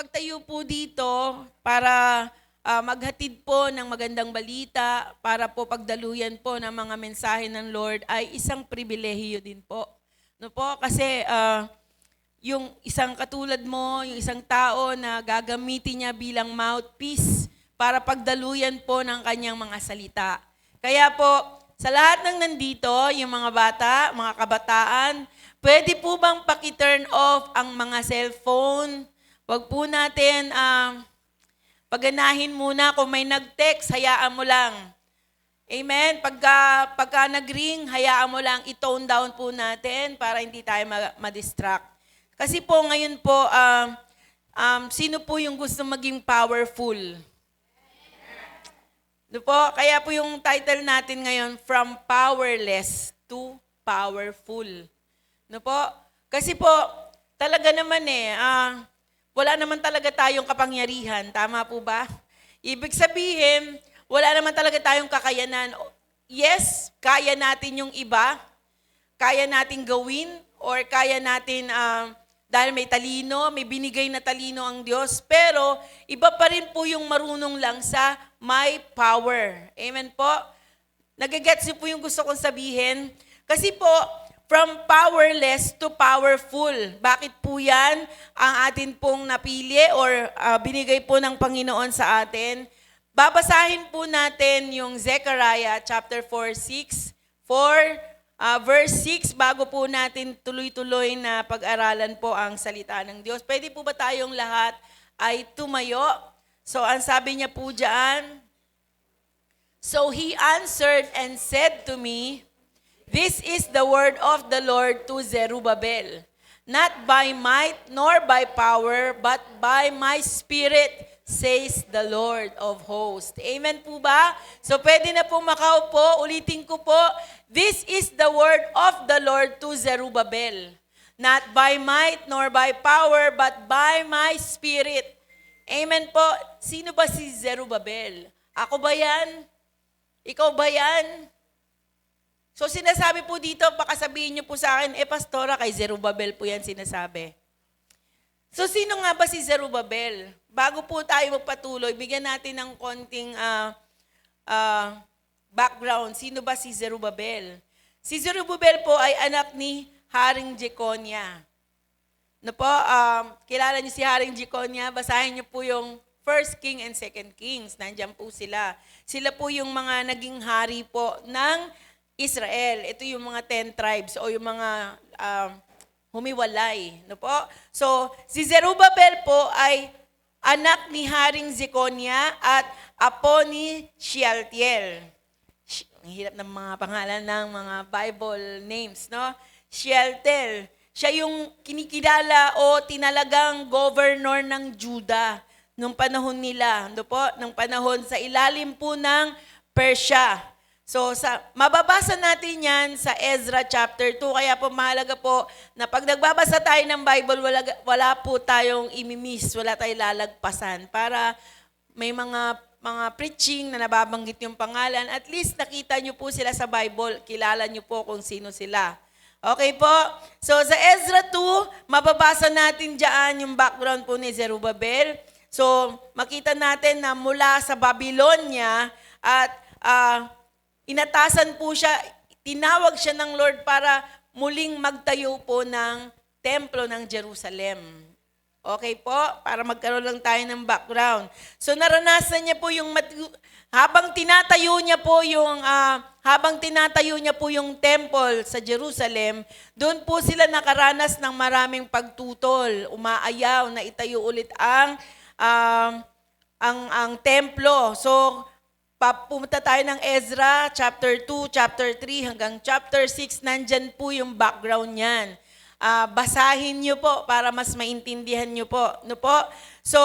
pagtayo po dito para maghatid po ng magandang balita, para po pagdaluyan po ng mga mensahe ng Lord ay isang pribilehiyo din po. No po? Kasi yung isang katulad mo, yung isang tao na gagamitin niya bilang mouthpiece para pagdaluyan po ng kanyang mga salita. Kaya po, sa lahat ng nandito, yung mga bata, mga kabataan, pwede po bang paki-turn off ang mga cellphone? Wag po natin paganahin muna. Kung may nag-text, hayaan mo lang. Amen? Pagka nag-ring, hayaan mo lang, i-tone down po natin para hindi tayo ma-distract. Kasi po ngayon po, sino po yung gusto maging powerful? Po? Kaya po yung title natin ngayon, From Powerless to Powerful. Po? Kasi po, talaga naman wala naman talaga tayong kapangyarihan. Tama po ba? Ibig sabihin, wala naman talaga tayong kakayanan. Yes, kaya natin yung iba, kaya natin gawin, or kaya natin, dahil may talino, may binigay na talino ang Diyos, pero iba pa rin po yung marunong lang sa may power. Amen po? Nagagets niyo po yung gusto kong sabihin? Kasi po, from powerless to powerful. Bakit po yan ang atin pong napili or binigay po ng Panginoon sa atin? Babasahin po natin yung Zechariah chapter 4, verse 6, bago po natin tuloy-tuloy na pag-aralan po ang salita ng Diyos. Pwede po ba tayong lahat ay tumayo? So, ang sabi niya po dyan, "So he answered and said to me, this is the word of the Lord to Zerubbabel, not by might nor by power, but by my spirit, says the Lord of hosts." Amen po ba? So pwede na po makaupo. Ulitin ko po, this is the word of the Lord to Zerubbabel, not by might nor by power, but by my spirit. Amen po. Sino ba si Zerubbabel? Ako ba yan? Ikaw ba yan? So sinasabi po dito, baka sabihin niyo po sa akin, pastora, kay Zerubbabel po yan sinasabi. So sino nga ba si Zerubbabel? Bago po tayo magpatuloy, bigyan natin ng konting background. Sino ba si Zerubbabel? Si Zerubbabel po ay anak ni Haring Jeconia. Kilala niyo si Haring Jeconia? Basahin niyo po yung 1 King and 2 Kings. Nandiyan po sila. Sila po yung mga naging hari po ng Israel. Ito yung mga 10 tribes o yung mga humiwalay. So, si Zerubbabel po ay anak ni Haring Jeconia at apo ni Shealtiel. Ang hirap ng mga pangalan ng mga Bible names, no? Shealtiel. Siya yung kinikilala o tinalagang governor ng Judah nung panahon nila. Nung panahon sa ilalim po ng Persia. So, mababasa natin yan sa Ezra chapter 2. Kaya po mahalaga po na pag nagbabasa tayo ng Bible, wala po tayong imimiss, wala tayong lalagpasan. Para may mga preaching na nababanggit yung pangalan, at least nakita nyo po sila sa Bible, kilala nyo po kung sino sila. Okay po? So, sa Ezra 2, mababasa natin dyan yung background po ni Zerubbabel. So, makita natin na mula sa Babylonia at inatasan po siya, tinawag siya ng Lord para muling magtayo po ng templo ng Jerusalem. Okay po? Para magkaroon lang tayo ng background. So naranasan niya po yung, habang tinatayo niya po yung temple sa Jerusalem, doon po sila nakaranas ng maraming pagtutol, umaayaw na itayo ulit ang templo. So, pumunta tayo ng Ezra, chapter 2, chapter 3, hanggang chapter 6, nandyan po yung background niyan. Basahin niyo po para mas maintindihan niyo po. So,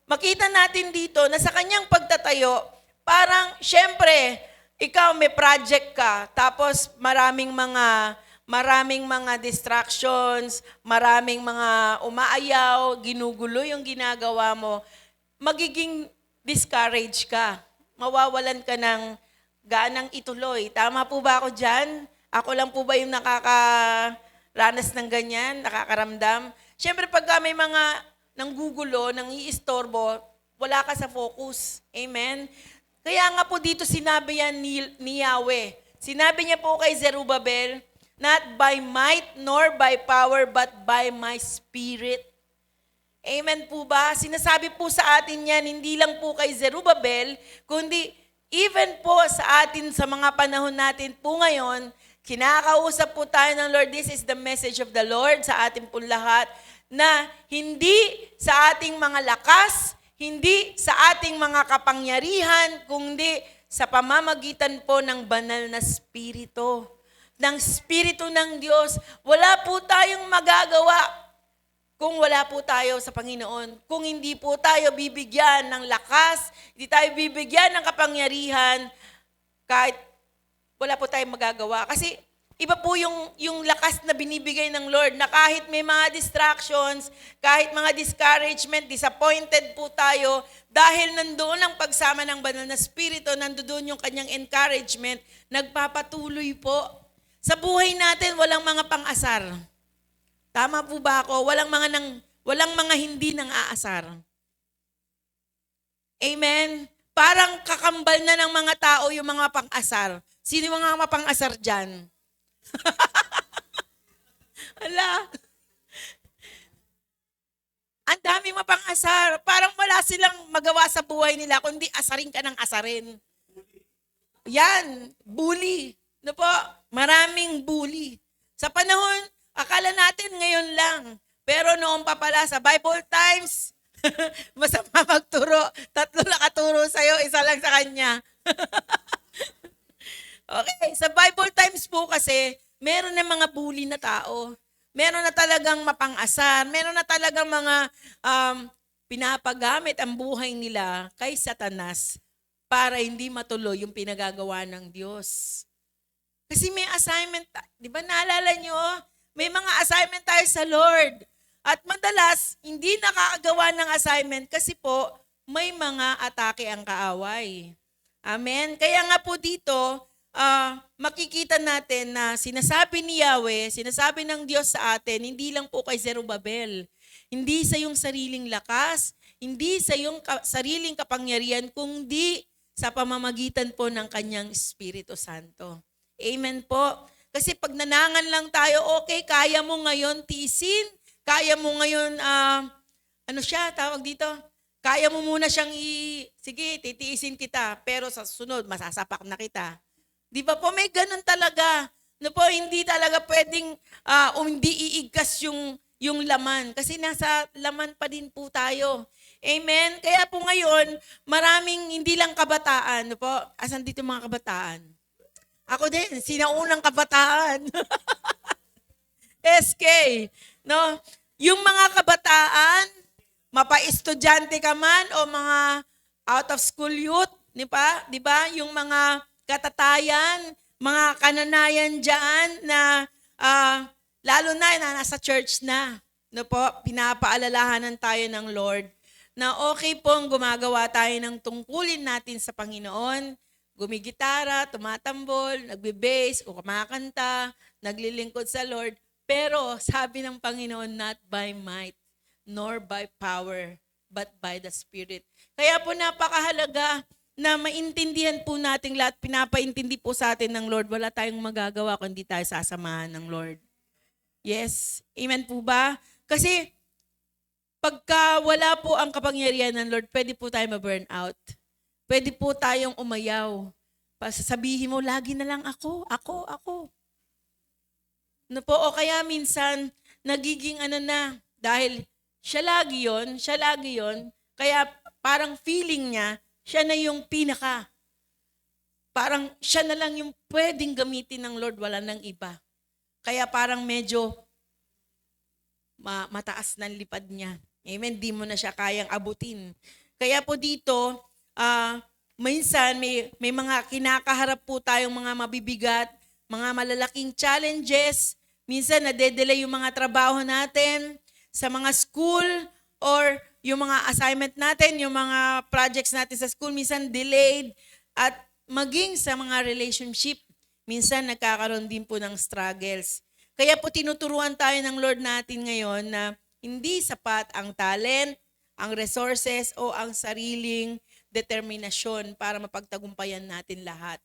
makita natin dito na sa kanyang pagtatayo, parang, syempre, ikaw may project ka, tapos maraming mga distractions, maraming mga umaayaw, ginugulo yung ginagawa mo, magiging discouraged ka. Mawawalan ka ng ganang ituloy. Tama po ba ako dyan? Ako lang po ba yung nakakaranas ng ganyan, nakakaramdam? Siyempre, pagka may mga nanggugulo, nang iistorbo, wala ka sa focus. Amen? Kaya nga po dito sinabi yan ni Yahweh. Sinabi niya po kay Zerubbabel, not by might nor by power, but by my spirit. Amen po ba? Sinasabi po sa atin yan, hindi lang po kay Zerubbabel, kundi even po sa atin sa mga panahon natin po ngayon, kinakausap po tayo ng Lord. This is the message of the Lord sa atin po lahat, na hindi sa ating mga lakas, hindi sa ating mga kapangyarihan, kundi sa pamamagitan po ng banal na Espiritu. Ng Espiritu ng Diyos. Wala po tayong magagawa kung wala po tayo sa Panginoon. Kung hindi po tayo bibigyan ng lakas, hindi tayo bibigyan ng kapangyarihan, kahit wala po tayong magagawa. Kasi iba po yung lakas na binibigay ng Lord, na kahit may mga distractions, kahit mga discouragement, disappointed po tayo, dahil nandoon ang pagsama ng banal na Espiritu, nandoon yung kanyang encouragement, nagpapatuloy po. Sa buhay natin, walang mga pang-asar. Tama po ba ako? Walang mga hindi nang aasar. Amen? Parang kakambal na ng mga tao yung mga pang-asar. Sino yung mga mapang-asar dyan? Ala. Ang daming mapang-asar. Parang wala silang magawa sa buhay nila, kundi asarin ka ng asarin. Yan, bully. No po? Maraming bully. Sa panahon, akala natin ngayon lang. Pero noon pa pala sa Bible times, masama magturo. 3 nakaturo sa'yo, 1 lang sa kanya. Okay, sa Bible times po kasi, meron na mga bully na tao. Meron na talagang mapang-asar. Meron na talagang mga pinapagamit ang buhay nila kay Satanas para hindi matuloy yung pinagagawa ng Diyos. Kasi may assignment, di ba naalala nyo? May mga assignment tayo sa Lord. At madalas, hindi nakakagawa ng assignment kasi po, may mga atake ang kaaway. Amen? Kaya nga po dito, makikita natin na sinasabi ni Yahweh, sinasabi ng Diyos sa atin, hindi lang po kay Zerubbabel. Hindi sa iyong sariling lakas, hindi sa iyong sariling kapangyarihan, kundi sa pamamagitan po ng kanyang Espiritu Santo. Amen po. Kasi pag nanangan lang tayo, okay, kaya mo ngayon tiisin, kaya mo ngayon, tawag dito? Kaya mo muna siyang sige, titiisin kita, pero sa sunod, masasapak na kita. Di ba po, may ganun talaga. No po, hindi talaga pwedeng, hindi iigkas yung laman. Kasi nasa laman pa din po tayo. Amen? Kaya po ngayon, maraming hindi lang kabataan. No po, asan dito mga kabataan? Ako din, sinaunang kabataan. SK. No? Yung mga kabataan, mapa-estudyante ka man o mga out of school youth, di ba? Yung mga katatayan, mga kananayan dyan na lalo na nasa church na. No po, pinapaalalahanan tayo ng Lord na okay pong gumagawa tayo ng tungkulin natin sa Panginoon. Gumigitara, tumatambol, nagbe-bass, o kumakanta, naglilingkod sa Lord. Pero sabi ng Panginoon, not by might, nor by power, but by the Spirit. Kaya po napakahalaga na maintindihan po natin lahat, pinapaintindi po sa atin ng Lord, wala tayong magagawa kung hindi tayo sasamahan ng Lord. Yes. Amen po ba? Kasi pagka wala po ang kapangyarihan ng Lord, pwede po tayo ma-burn out. Pwede po tayong umayaw. Sasabihin mo, lagi na lang ako. No po, o kaya minsan, nagiging dahil siya lagi yon, kaya parang feeling niya, siya na yung parang siya na lang yung pwedeng gamitin ng Lord, wala nang iba. Kaya parang medyo mataas ng lipad niya. Amen, di mo na siya kayang abutin. Kaya po dito, minsan may mga kinakaharap po tayong mga mabibigat, mga malalaking challenges. Minsan nade-delay yung mga trabaho natin sa mga school or yung mga assignment natin, yung mga projects natin sa school, minsan delayed. At maging sa mga relationship, minsan nagkakaroon din po ng struggles. Kaya po tinuturuan tayo ng Lord natin ngayon na Hindi sapat ang talent, ang resources o ang sariling determinasyon para mapagtagumpayan natin lahat.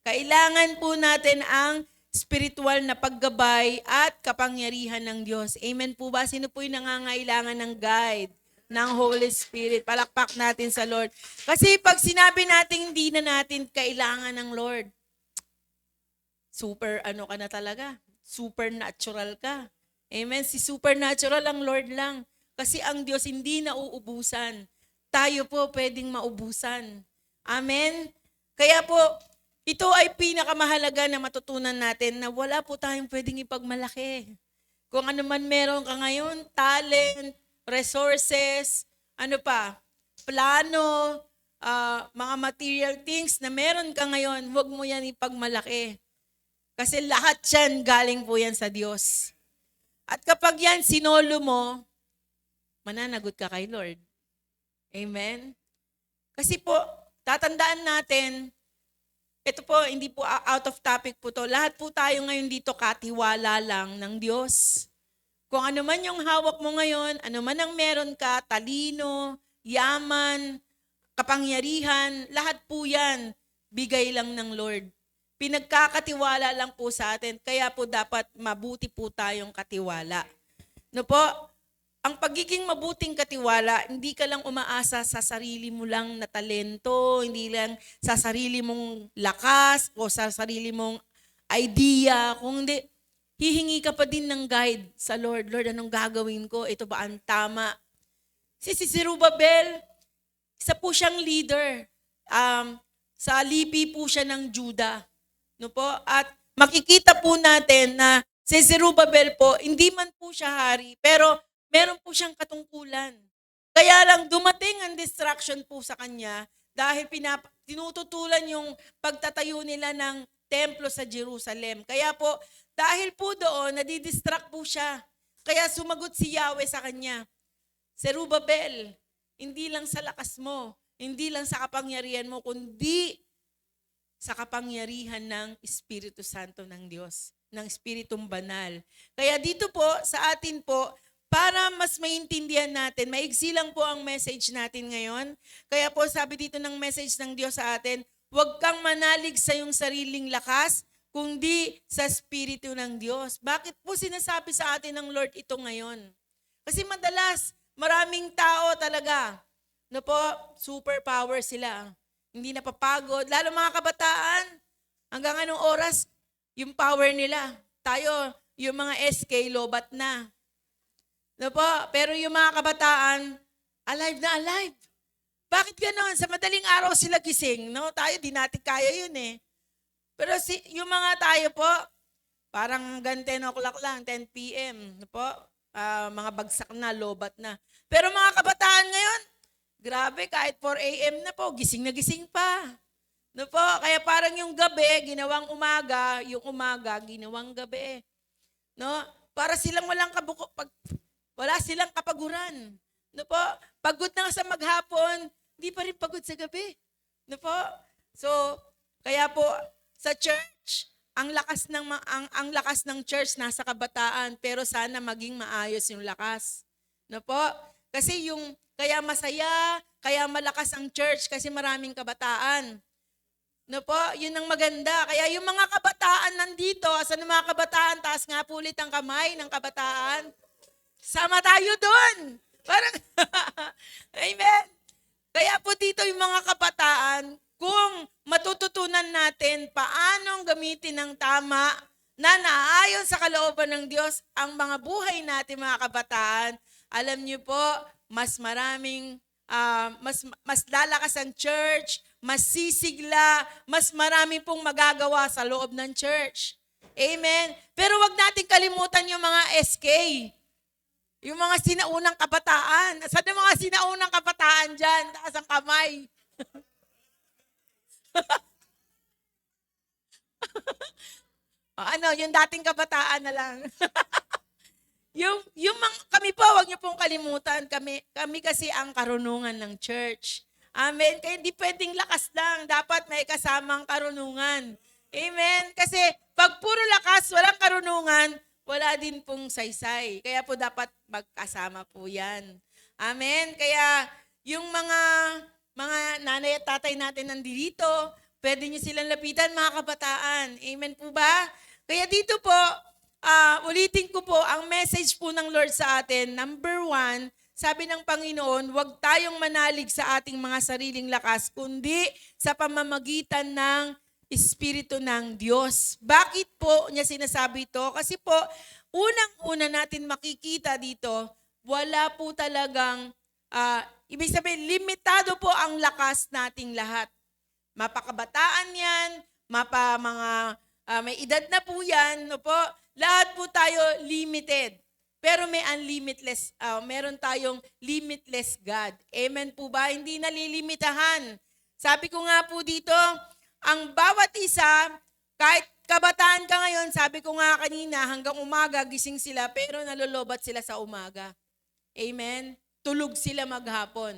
Kailangan po natin ang spiritual na paggabay at kapangyarihan ng Diyos. Amen po ba? Sino po yung nangangailangan ng guide ng Holy Spirit? Palakpak natin sa Lord. Kasi pag sinabi natin hindi na natin kailangan ng Lord, super ano ka na talaga? Supernatural ka. Amen? Si supernatural ang Lord lang. Kasi ang Diyos hindi nauubusan. Tayo po pwedeng maubusan. Amen? Kaya po, ito ay pinakamahalaga na matutunan natin na wala po tayong pwedeng ipagmalaki. Kung ano man meron ka ngayon, talent, resources, ano pa, plano, mga material things na meron ka ngayon, huwag mo yan ipagmalaki. Kasi lahat yan galing po yan sa Diyos. At kapag yan sinolo mo, mananagot ka kay Lord. Amen? Kasi po, tatandaan natin, ito po, hindi po out of topic po to. Lahat po tayo ngayon dito katiwala lang ng Diyos. Kung ano man yung hawak mo ngayon, ano man ang meron ka, talino, yaman, kapangyarihan, lahat po yan, bigay lang ng Lord. Pinagkakatiwala lang po sa atin, kaya po dapat mabuti po tayong katiwala. No po? Ang pagiging mabuting katiwala, hindi ka lang umaasa sa sarili mo lang na talento, hindi lang sa sarili mong lakas o sa sarili mong idea, kundi hihingi ka pa din ng guide sa Lord. Lord, anong gagawin ko? Ito ba ang tama? Si Zerubbabel, isa po siyang leader. Sa lipi po siya ng Judah. No po? At makikita po natin na si Zerubbabel po, hindi man po siya hari, pero meron po siyang katungkulan. Kaya lang dumating ang distraction po sa kanya dahil tinututulan yung pagtatayo nila ng templo sa Jerusalem. Kaya po, dahil po doon, nadidistract po siya. Kaya sumagot si Yahweh sa kanya, Zerubbabel, hindi lang sa lakas mo, hindi lang sa kapangyarihan mo, kundi sa kapangyarihan ng Espiritu Santo ng Diyos, ng Espiritong Banal. Kaya dito po, sa atin po, para mas maintindihan natin, maigsi lang po ang message natin ngayon. Kaya po sabi dito ng message ng Diyos sa atin, huwag kang manalig sa iyong sariling lakas, kundi sa Espiritu ng Diyos. Bakit po sinasabi sa atin ng Lord ito ngayon? Kasi madalas, maraming tao talaga, no po, superpower sila. Hindi napapagod. Lalo mga kabataan, hanggang anong oras, yung power nila. Tayo, yung mga SK, lobat na. No po? Pero yung mga kabataan, alive na alive. Bakit gano'n? Sa madaling araw sila gising, no? Tayo, di natin kaya yun eh. Pero yung mga tayo po, parang hanggang 10 o'clock lang, 10 p.m. No po? Mga bagsak na, lobat na. Pero mga kabataan ngayon, grabe, kahit 4 a.m. na po, gising na gising pa. No po? Kaya parang yung gabi, ginawang umaga, yung umaga, ginawang gabi. No? Para silang wala silang kapaguran. No po? Pagod na sa maghapon, hindi pa rin pagod sa gabi. No po? So, kaya po sa church, ang lakas ng church nasa kabataan, pero sana maging maayos yung lakas. No po? Kasi kaya masaya, kaya malakas ang church kasi maraming kabataan. No po? Yun ang maganda. Kaya yung mga kabataan nandito, asan ang mga kabataan? Taas nga po ulit ang kamay ng kabataan. Sama tayo doon. Parang, amen. Kaya po dito yung mga kabataan, kung matututunan natin paanong gamitin ng tama na naayon sa kalooban ng Diyos ang mga buhay natin mga kabataan, alam niyo po, mas maraming, mas lalakas ang church, mas sisigla, mas marami pong magagawa sa loob ng church. Amen. Pero wag natin kalimutan yung mga SK. Yung mga sinaunang kabataan. Saan yung mga sinaunang kabataan dyan? Taas ang kamay. Yung dating kabataan na lang. Kami po, wag niyo pong kalimutan. Kami kasi ang karunungan ng church. Amen. Kaya hindi pwedeng lakas lang. Dapat may kasamang karunungan. Amen. Kasi pag puro lakas, walang karunungan, wala din pong saysay. Kaya po dapat magkasama po yan. Amen? Kaya yung mga nanay at tatay natin nandito, pwede nyo silang lapitan, mga kabataan. Amen po ba? Kaya dito po, ulitin ko po, ang message po ng Lord sa atin, number 1, sabi ng Panginoon, huwag tayong manalig sa ating mga sariling lakas, kundi sa pamamagitan ng Espiritu ng Diyos. Bakit po niya sinasabi ito? Kasi po, unang-una natin makikita dito, wala po talagang, ibig sabihin, limitado po ang lakas nating lahat. Mapakabataan yan, may edad na po yan, no po? Lahat po tayo limited. Pero may meron tayong limitless God. Amen po ba? Hindi nalilimitahan. Sabi ko nga po dito, ang bawat isa, kahit kabataan ka ngayon, sabi ko nga kanina, hanggang umaga gising sila, pero nalolobat sila sa umaga. Amen? Tulog sila maghapon.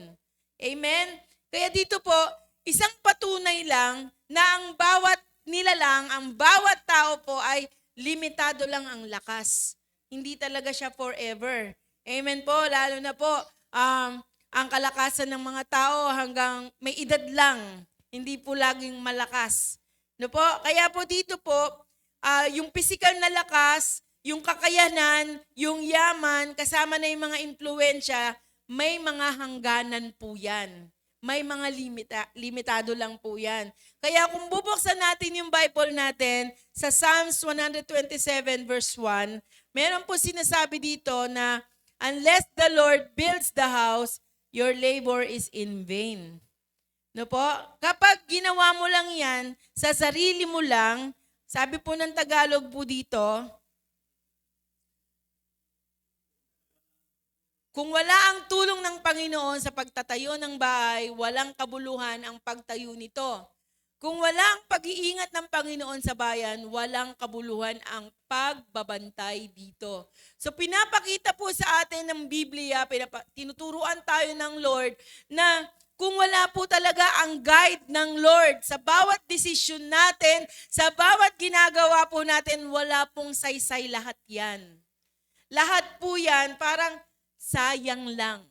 Amen? Kaya dito po, isang patunay lang na ang bawat nilalang, ang bawat tao po ay limitado lang ang lakas. Hindi talaga siya forever. Amen po, lalo na po, ang kalakasan ng mga tao hanggang may edad lang. Hindi po laging malakas. No po? Kaya po dito po, yung physical na lakas, yung kakayanan, yung yaman, kasama na yung mga impluwensya, may mga hangganan po yan. May mga limitado lang po yan. Kaya kung bubuksan natin yung Bible natin sa Psalms 127 verse 1, meron po sinasabi dito na unless the Lord builds the house, your labor is in vain. No po? Kapag ginawa mo lang yan, sa sarili mo lang, sabi po ng Tagalog po dito, kung wala ang tulong ng Panginoon sa pagtatayo ng bahay, walang kabuluhan ang pagtayo nito. Kung wala ang pag-iingat ng Panginoon sa bayan, walang kabuluhan ang pagbabantay dito. So pinapakita po sa atin ng Biblia, tinuturuan tayo ng Lord na kung wala po talaga ang guide ng Lord sa bawat desisyon natin, sa bawat ginagawa po natin, wala pong saysay lahat yan. Lahat po yan parang sayang lang.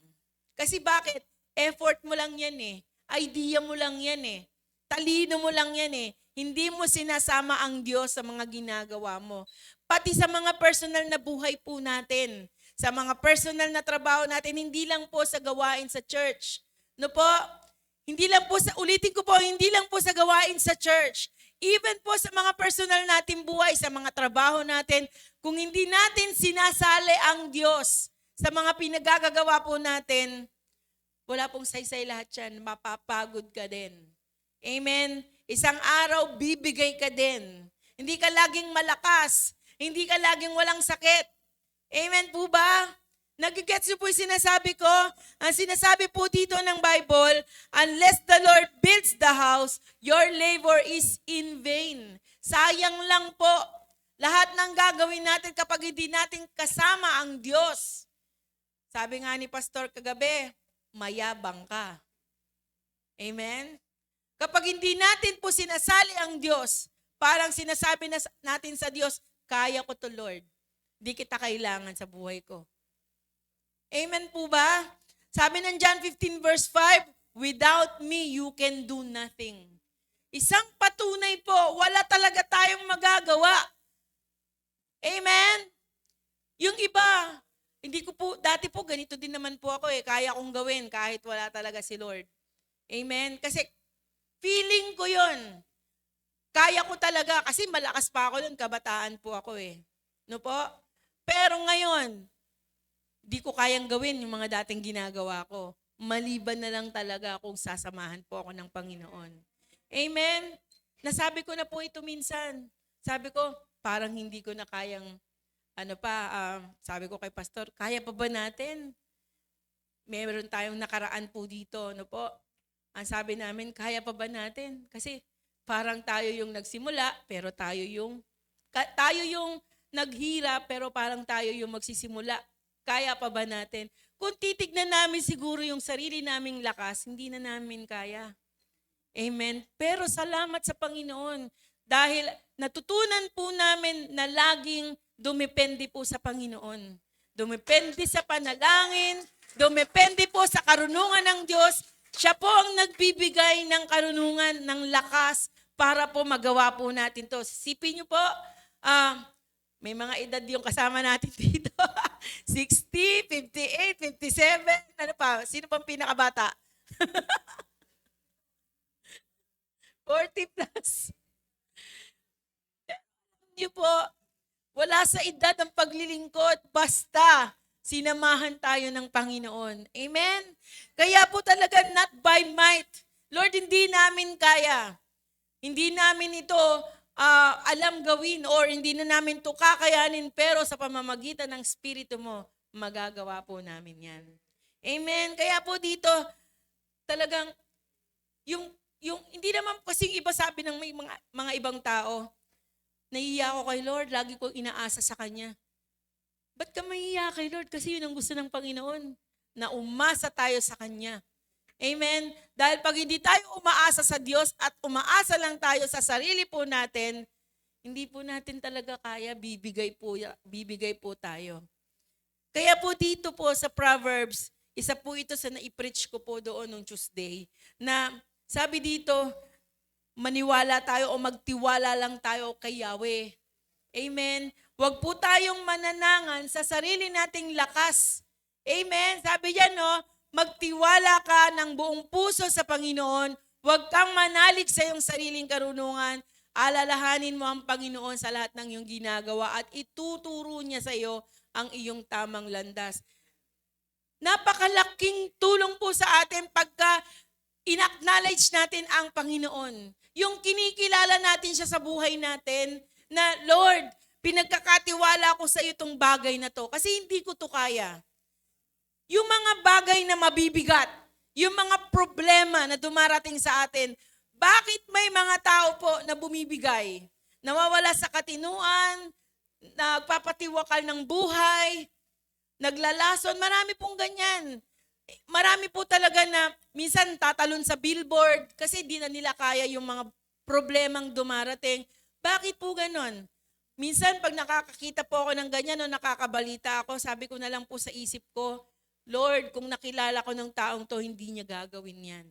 Kasi bakit? Effort mo lang yan eh. Idea mo lang yan eh. Talino mo lang yan eh. Hindi mo sinasama ang Diyos sa mga ginagawa mo. Pati sa mga personal na buhay po natin. Sa mga personal na trabaho natin, hindi lang po sa gawain sa church. No po? Hindi lang po ulitin ko po, hindi lang po sa gawain sa church. Even po sa mga personal natin buhay, sa mga trabaho natin, kung hindi natin sinasali ang Diyos sa mga pinagagagawa po natin, wala pong saysay lahat yan. Mapapagod ka din. Amen? Isang araw, bibigay ka din. Hindi ka laging malakas. Hindi ka laging walang sakit. Amen po ba? Nagigets niyo po yung sinasabi ko? Ang sinasabi po dito ng Bible, unless the Lord builds the house, your labor is in vain. Sayang lang po. Lahat ng gagawin natin kapag hindi natin kasama ang Diyos. Sabi nga ni Pastor kagabi, mayabang ka. Amen? Kapag hindi natin po sinasali ang Diyos, parang sinasabi natin sa Diyos, kaya ko to Lord. Di kita kailangan sa buhay ko. Amen po ba? Sabi ng John 15 verse 5, without me, you can do nothing. Isang patunay po, wala talaga tayong magagawa. Amen? Yung iba, hindi ko po, dati po ganito din naman po ako eh, kaya kong gawin kahit wala talaga si Lord. Amen? Kasi feeling ko yun. Kaya ko talaga, kasi malakas pa ako nun, kabataan po ako eh. No po? Pero ngayon, di ko kayang gawin yung mga dating ginagawa ko. Maliban na lang talaga kung sasamahan po ako ng Panginoon. Amen? Nasabi ko na po ito minsan. Sabi ko, parang hindi ko na kayang sabi ko kay Pastor, kaya pa ba natin? Meron tayong nakaraan po dito, no po? Ang sabi namin, kaya pa ba natin? Kasi parang tayo yung nagsimula, pero tayo yung naghirap, pero parang tayo yung magsisimula. Kaya pa ba natin? Kung titignan namin siguro yung sarili naming lakas, hindi na namin kaya. Amen? Pero salamat sa Panginoon. Dahil natutunan po namin na laging dumepende po sa Panginoon. Dumepende sa panalangin, dumepende po sa karunungan ng Diyos. Siya po ang nagbibigay ng karunungan, ng lakas para po magawa po natin to. Sipin niyo po, may mga edad yung kasama natin dito. 60, 58, 57, ano pa? Sino pang pinakabata? 40 plus. Niyo po, wala sa edad ang paglilingkod, basta sinamahan tayo ng Panginoon. Amen? Kaya po talaga not by might. Lord, hindi namin kaya. Hindi namin ito alam gawin or hindi na namin ito kakayanin, pero sa pamamagitan ng Espiritu mo, magagawa po namin yan. Amen? Kaya po dito, talagang, yung hindi naman kasing iba sabi ng may mga ibang tao, nahihiya ako kay Lord, lagi ko inaasa sa Kanya. Ba't ka mahihiya kay Lord? Kasi yun ang gusto ng Panginoon, na umasa tayo sa Kanya. Amen? Dahil pag hindi tayo umaasa sa Diyos at umaasa lang tayo sa sarili po natin, hindi po natin talaga kaya, bibigay po tayo. Kaya po dito po sa Proverbs, isa po ito sa naipreach ko po doon nung Tuesday, na sabi dito, maniwala tayo o magtiwala lang tayo kay Yahweh. Amen? Huwag po tayong mananangan sa sarili nating lakas. Amen? Sabi diyan, no, magtiwala ka ng buong puso sa Panginoon. Huwag kang manalig sa iyong sariling karunungan. Alalahanin mo ang Panginoon sa lahat ng iyong ginagawa at ituturo niya sa iyo ang iyong tamang landas. Napakalaking tulong po sa atin pagka in-acknowledge natin ang Panginoon. Yung kinikilala natin siya sa buhay natin na, Lord, pinagkakatiwala ko sa iyo itong bagay na to kasi hindi ko to kaya. Yung mga bagay na mabibigat, yung mga problema na dumarating sa atin, bakit may mga tao po na bumibigay? Nawawala sa katinuan, nagpapatiwakal ng buhay, naglalason, marami pong ganyan. Marami po talaga na minsan tatalon sa billboard kasi di na nila kaya yung mga problemang dumarating. Bakit po ganon? Minsan pag nakakakita po ako ng ganyan o nakakabalita ako, sabi ko na lang po sa isip ko, Lord, kung nakilala ko ng taong to, hindi niya gagawin yan.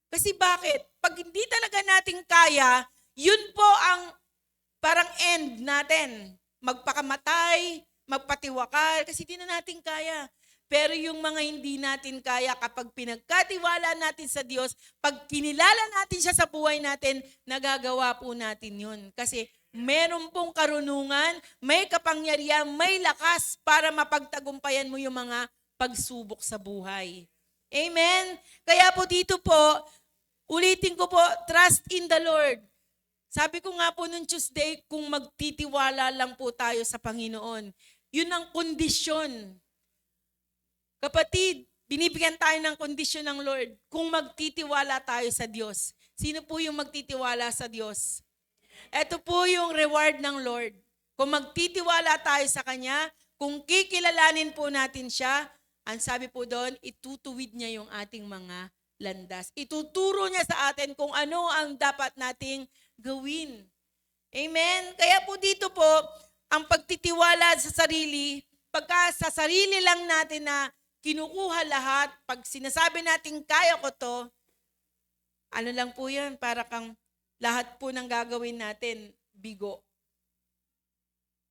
Kasi bakit? Pag hindi talaga natin kaya, yun po ang parang end natin. Magpakamatay, magpatiwakal, kasi di na natin kaya. Pero yung mga hindi natin kaya, kapag pinagkatiwala natin sa Diyos, pag kinilala natin siya sa buhay natin, nagagawa po natin yun. Kasi meron pong karunungan, may kapangyarihan, may lakas para mapagtagumpayan mo yung mga pagsubok sa buhay. Amen? Kaya po dito po, ulitin ko po, trust in the Lord. Sabi ko nga po nung Tuesday, kung magtitiwala lang po tayo sa Panginoon, yun ang kondisyon. Kapatid, binibigyan tayo ng kondisyon ng Lord kung magtitiwala tayo sa Diyos. Sino po yung magtitiwala sa Diyos? Ito po yung reward ng Lord. Kung magtitiwala tayo sa Kanya, kung kikilalanin po natin siya, ang sabi po doon, itutuwid niya yung ating mga landas. Ituturo niya sa atin kung ano ang dapat nating gawin. Amen? Kaya po dito po, ang pagtitiwala sa sarili, pagka sa sarili lang natin na kinukuha lahat, pag sinasabi natin kaya ko to, ano lang po yan, para kang lahat po ng gagawin natin, bigo.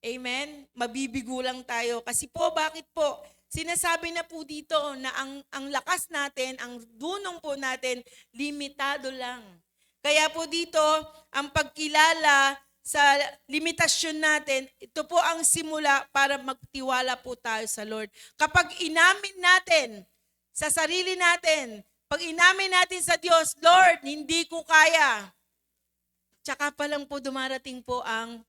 Amen? Mabibigo lang tayo. Kasi po, bakit po? Sinasabi na po dito na ang lakas natin, ang dunong po natin, limitado lang. Kaya po dito, ang pagkilala sa limitasyon natin, ito po ang simula para magtiwala po tayo sa Lord. Kapag inamin natin sa sarili natin, pag inamin natin sa Diyos, Lord, hindi ko kaya. Tsaka pa lang po dumarating po ang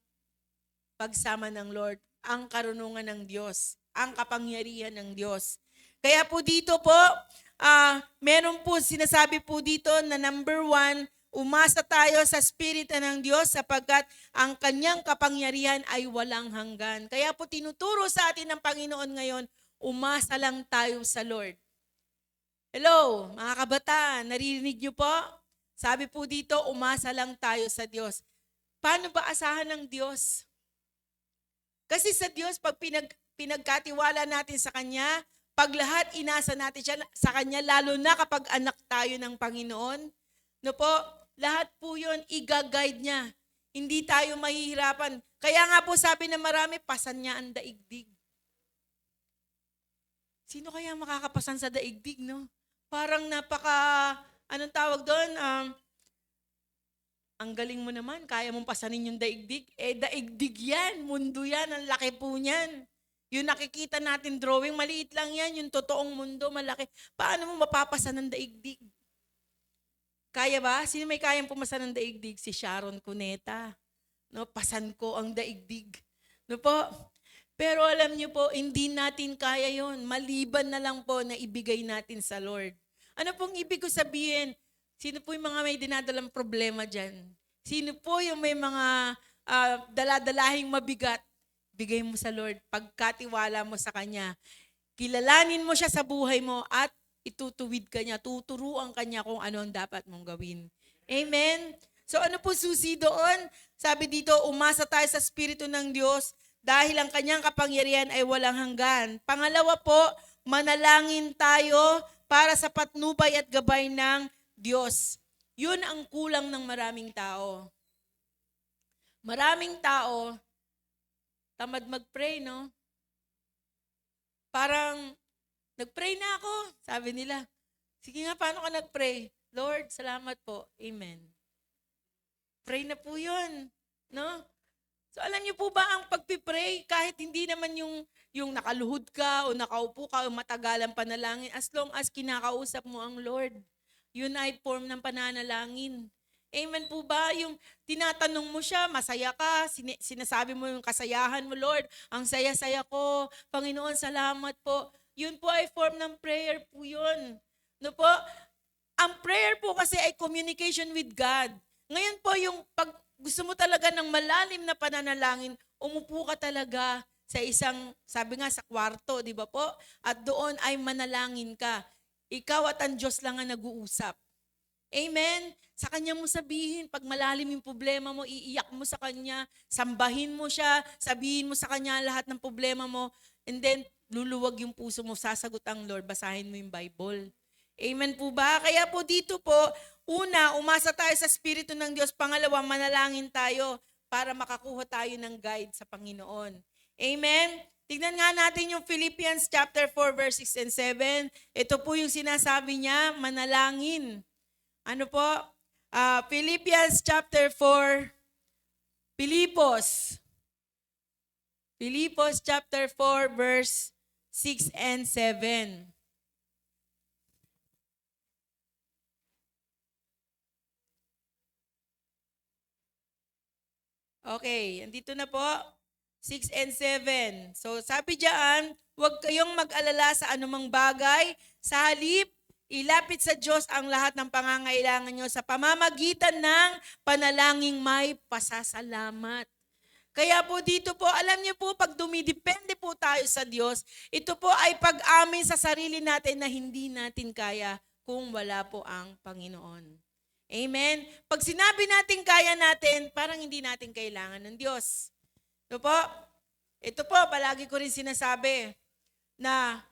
pagsama ng Lord, ang karunungan ng Diyos, ang kapangyarihan ng Diyos. Kaya po dito po, meron po sinasabi po dito na number 1, umasa tayo sa Espiritu ng Diyos sapagkat ang kanyang kapangyarihan ay walang hanggan. Kaya po tinuturo sa atin ng Panginoon ngayon, umasa lang tayo sa Lord. Hello, mga kabataan, naririnig niyo po? Sabi po dito, umasa lang tayo sa Diyos. Paano ba asahan ng Diyos? Kasi sa Diyos, pag pinagkatiwala natin sa Kanya, pag lahat inasa natin siya sa Kanya, lalo na kapag anak tayo ng Panginoon, no po, lahat po yun, i-guide niya. Hindi tayo mahihirapan. Kaya nga po sabi na marami, pasan niya ang daigdig. Sino kaya makakapasan sa daigdig, no? Parang anong tawag doon? Ang galing mo naman, kaya mong pasanin yung daigdig. Daigdig yan, mundo yan, ang laki po niyan. Yung nakikita natin drawing, maliit lang yan, yung totoong mundo, malaki. Paano mo mapapasan ng daigdig? Kaya ba? Sino may kayang pumasan ng daigdig? Si Sharon Cuneta. No, pasan ko ang daigdig. No po? Pero alam niyo po, hindi natin kaya yon. Maliban na lang po na ibigay natin sa Lord. Ano pong ibig ko sabihin? Sino po yung mga may dinadalang problema dyan? Sino po yung may mga daladalahing mabigat? Bigay mo sa Lord. Pagkatiwala mo sa Kanya. Kilalanin mo siya sa buhay mo at itutuwid ka niya, tuturuan ka niya kung ano ang dapat mong gawin. Amen? So ano po susi doon? Sabi dito, umasa tayo sa Espiritu ng Diyos dahil ang kanyang kapangyarihan ay walang hanggan. Pangalawa po, manalangin tayo para sa patnubay at gabay ng Diyos. Yun ang kulang ng maraming tao. Maraming tao, tamad mag-pray, no? Parang, nag-pray na ako, sabi nila. Sige nga, paano ka nag-pray? Lord, salamat po. Amen. Pray na po yun, no? So alam niyo po ba ang pagpipray, kahit hindi naman yung nakaluhod ka o nakaupo ka o matagalang panalangin, as long as kinakausap mo ang Lord, yun ay form ng pananalangin. Amen po ba? Yung tinatanong mo siya, masaya ka, sinasabi mo yung kasayahan mo, Lord, ang saya-saya ko, Panginoon, salamat po. Yun po ay form ng prayer po yun. No po? Ang prayer po kasi ay communication with God. Ngayon po yung pag gusto mo talaga ng malalim na pananalangin, umupo ka talaga sa isang, sabi nga, sa kwarto, di ba po? At doon ay manalangin ka. Ikaw at ang Diyos lang ang nag-uusap. Amen? Sa Kanya mo sabihin, pag malalim yung problema mo, iiyak mo sa Kanya, sambahin mo siya, sabihin mo sa Kanya lahat ng problema mo, and then luluwag yung puso mo, sasagot ang Lord, basahin mo yung Bible. Amen po ba? Kaya po dito po, una, umasa tayo sa Espiritu ng Diyos. Pangalawa, manalangin tayo para makakuha tayo ng guide sa Panginoon. Amen? Tignan nga natin yung Philippians chapter 4 verse 6 and 7. Ito po yung sinasabi niya, manalangin. Ano po? Philippians chapter 4, Filipos chapter 4 verse 6 and 7. Okay, andito na po. 6 and 7. So sabi diyan, huwag kayong mag-alala sa anumang bagay. Sa halip, ilapit sa Diyos ang lahat ng pangangailangan nyo sa pamamagitan ng panalangin may pasasalamat. Kaya po dito po, alam niyo po, pag dumidepende po tayo sa Diyos, ito po ay pag-amin sa sarili natin na hindi natin kaya kung wala po ang Panginoon. Amen? Pag sinabi natin kaya natin, parang hindi natin kailangan ng Diyos. Ito po, palagi ko rin sinasabi na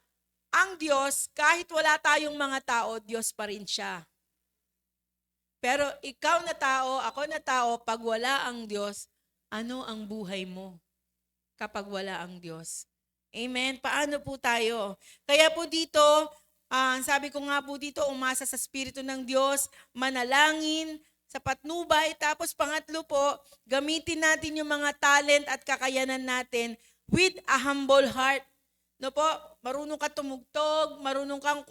ang Diyos, kahit wala tayong mga tao, Diyos pa rin siya. Pero ikaw na tao, ako na tao, pag wala ang Diyos, ano ang buhay mo kapag wala ang Diyos? Amen? Paano po tayo? Kaya po dito, sabi ko nga po dito, umasa sa Espiritu ng Diyos, manalangin, sa patnubay. Tapos pangatlo po, gamitin natin yung mga talent at kakayanan natin with a humble heart. No po, marunong ka tumugtog, marunong kang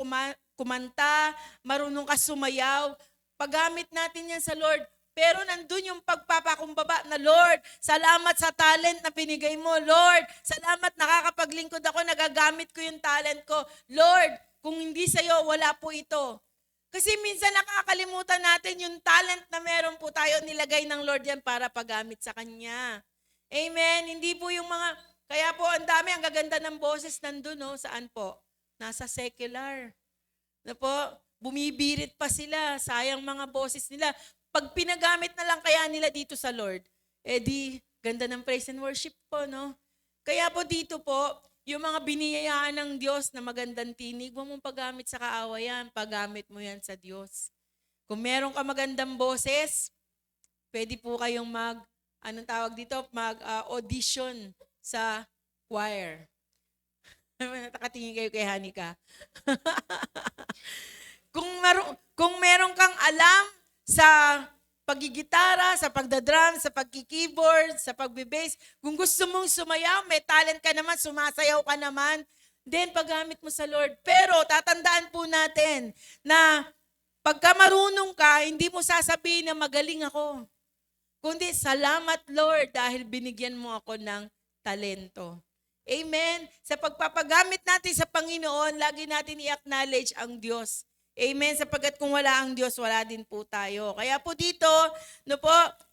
kumanta, marunong ka sumayaw. Paggamit natin yan sa Lord. Pero nandun yung pagpapakumbaba na, Lord, salamat sa talent na binigay mo. Lord, salamat nakakapaglingkod ako, nagagamit ko yung talent ko. Lord, kung hindi sa'yo, wala po ito. Kasi minsan nakakalimutan natin yung talent na meron po tayo, nilagay ng Lord yan para paggamit sa Kanya. Amen? Hindi po yung mga, kaya po ang dami, ang gaganda ng boses nandun, no? Saan po? Nasa secular. Na po, bumibirit pa sila, sayang mga boses nila. Pag pinagamit na lang kaya nila dito sa Lord, di, ganda ng praise and worship po, no? Kaya po dito po, yung mga biniyayaan ng Diyos na magandang tinig, huwag mong paggamit sa kaawayan, paggamit mo yan sa Diyos. Kung meron ka magandang boses, pwede po kayong anong tawag dito, mag-audition sa choir. Nakatingin kayo kay Hanika. kung meron kang alam sa paggigitara, sa pagdadrum, sa pagki-keyboard, sa pagbe-bass, kung gusto mong sumayaw, may talent ka naman, sumasayaw ka naman, then paggamit mo sa Lord. Pero tatandaan po natin na pagka marunong ka, hindi mo sasabihin na magaling ako. Kundi, salamat Lord dahil binigyan mo ako ng talento. Amen? Sa pagpapagamit natin sa Panginoon, lagi natin i-acknowledge ang Diyos. Amen? Sapagkat kung wala ang Diyos, wala din po tayo. Kaya po dito,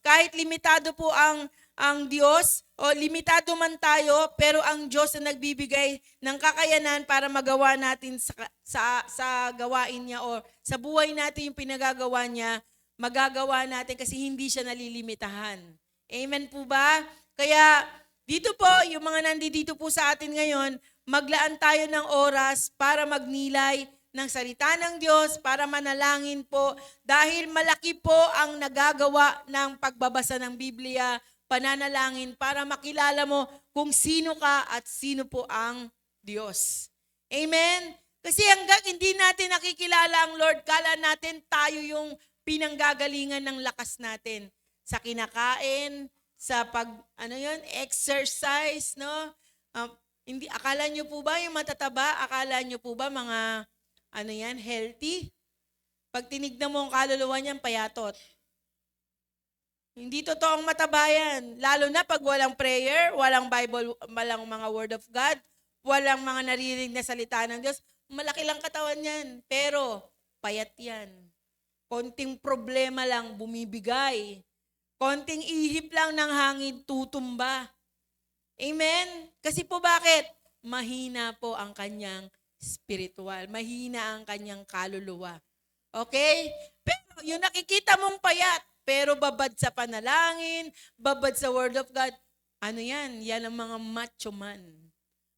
kahit limitado po ang Diyos, o limitado man tayo, pero ang Diyos na nagbibigay ng kakayanan para magawa natin sa gawain niya o sa buhay natin yung pinagagawa niya, magagawa natin kasi hindi siya nalilimitahan. Amen po ba? Kaya dito po, yung mga nandito po sa atin ngayon, maglaan tayo ng oras para magnilay ng salita ng Diyos, para manalangin po, dahil malaki po ang nagagawa ng pagbabasa ng Biblia, pananalangin, para makilala mo kung sino ka at sino po ang Diyos. Amen? Kasi hanggang hindi natin nakikilala ang Lord, kala natin tayo yung pinanggagalingan ng lakas natin. Sa kinakain, sa exercise, no? Hindi, akala nyo po ba yung matataba? Akala nyo po ba mga, healthy? Pag tinignan mo ang kaluluwa niyan, payatot. Hindi totoong mataba yan. Lalo na pag walang prayer, walang Bible, walang mga word of God, walang mga naririnig na salita ng Diyos, malaki lang katawan yan. Pero, payat yan. Konting problema lang, bumibigay. Konting ihip lang ng hangin, tutumba. Amen? Kasi po bakit? Mahina po ang kanyang spiritual. Mahina ang kanyang kaluluwa. Okay? Pero yung nakikita mong payat, pero babad sa panalangin, babad sa word of God, yan? Yan ang mga macho man.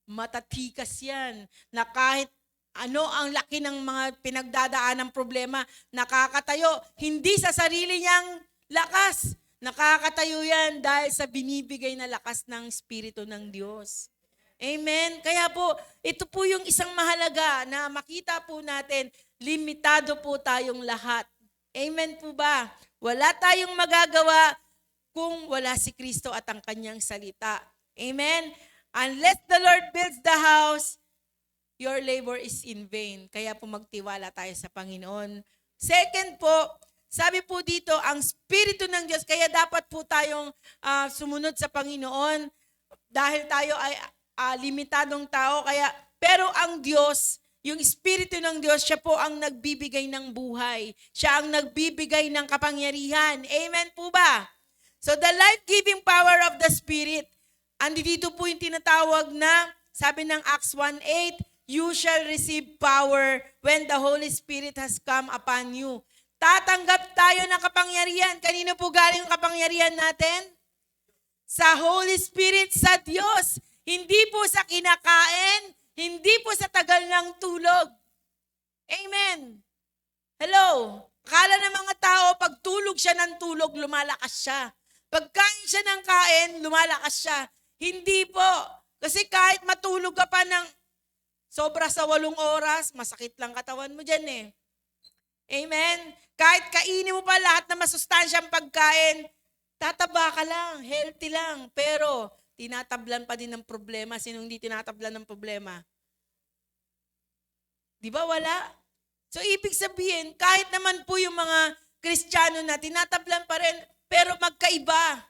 Matatikas yan. Na kahit ang laki ng mga pinagdadaan ng problema, nakakatayo. Hindi sa sarili niyang lakas. Nakakatayo yan dahil sa binibigay na lakas ng Espiritu ng Diyos. Amen? Kaya po, ito po yung isang mahalaga na makita po natin, limitado po tayong lahat. Amen po ba? Wala tayong magagawa kung wala si Kristo at ang kanyang salita. Amen? Unless the Lord builds the house, your labor is in vain. Kaya po magtiwala tayo sa Panginoon. Second po, sabi po dito, ang Espiritu ng Diyos, kaya dapat po tayong sumunod sa Panginoon dahil tayo ay limitadong tao. Pero ang Diyos, yung Espiritu ng Diyos, siya po ang nagbibigay ng buhay. Siya ang nagbibigay ng kapangyarihan. Amen po ba? So the life-giving power of the Spirit, andito po yung tinatawag na, sabi ng Acts 1:8, you shall receive power when the Holy Spirit has come upon you. Tatanggap tayo ng kapangyarihan. Kanino po galing ang kapangyarihan natin? Sa Holy Spirit, sa Diyos. Hindi po sa kinakain, hindi po sa tagal ng tulog. Amen. Hello. Akala ng mga tao, pag tulog siya ng tulog, lumalakas siya. Pag kain siya ng kain, lumalakas siya. Hindi po. Kasi kahit matulog ka pa ng sobra sa 8 oras, masakit lang katawan mo dyan eh. Amen? Kahit kainin mo pa lahat na masustansyang pagkain, tataba ka lang, healthy lang. Pero, tinatablan pa din ng problema. Sinong hindi tinatablan ng problema? Di ba wala? So, ibig sabihin, kahit naman po yung mga Kristiyano na tinatablan pa rin, pero magkaiba.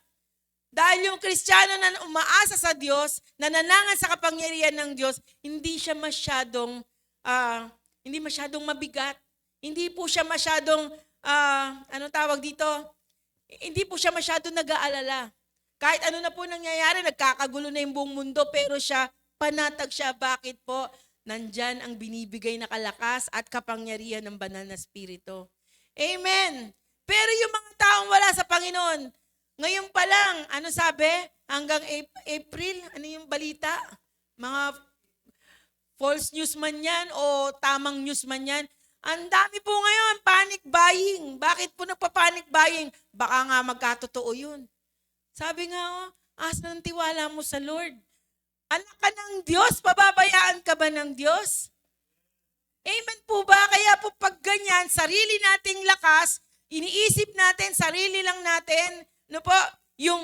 Dahil yung Kristiyano na umaasa sa Diyos, nananangan sa kapangyarihan ng Diyos, hindi siya masyadong mabigat. Hindi po siya masyadong, Hindi po siya masyadong nag-aalala. Kahit ano na po nangyayari, nagkakagulo na yung buong mundo, pero siya, panatag siya. Bakit po? Nandyan ang binibigay na kalakas at kapangyarihan ng banal na Espiritu. Amen. Pero yung mga taong wala sa Panginoon, Ngayon pa lang, ano sabi? Hanggang April, ano yung balita? Mga false news man yan o tamang news man yan. Ang dami po ngayon, panic buying. Bakit po nagpa-panic buying? Baka nga magkatotoo yun. Sabi nga, asa ng tiwala mo sa Lord? Anak ka ng Diyos, pababayaan ka ba ng Diyos? Amen po ba? Kaya po pag ganyan, sarili nating lakas, iniisip natin, sarili lang natin, no po, yung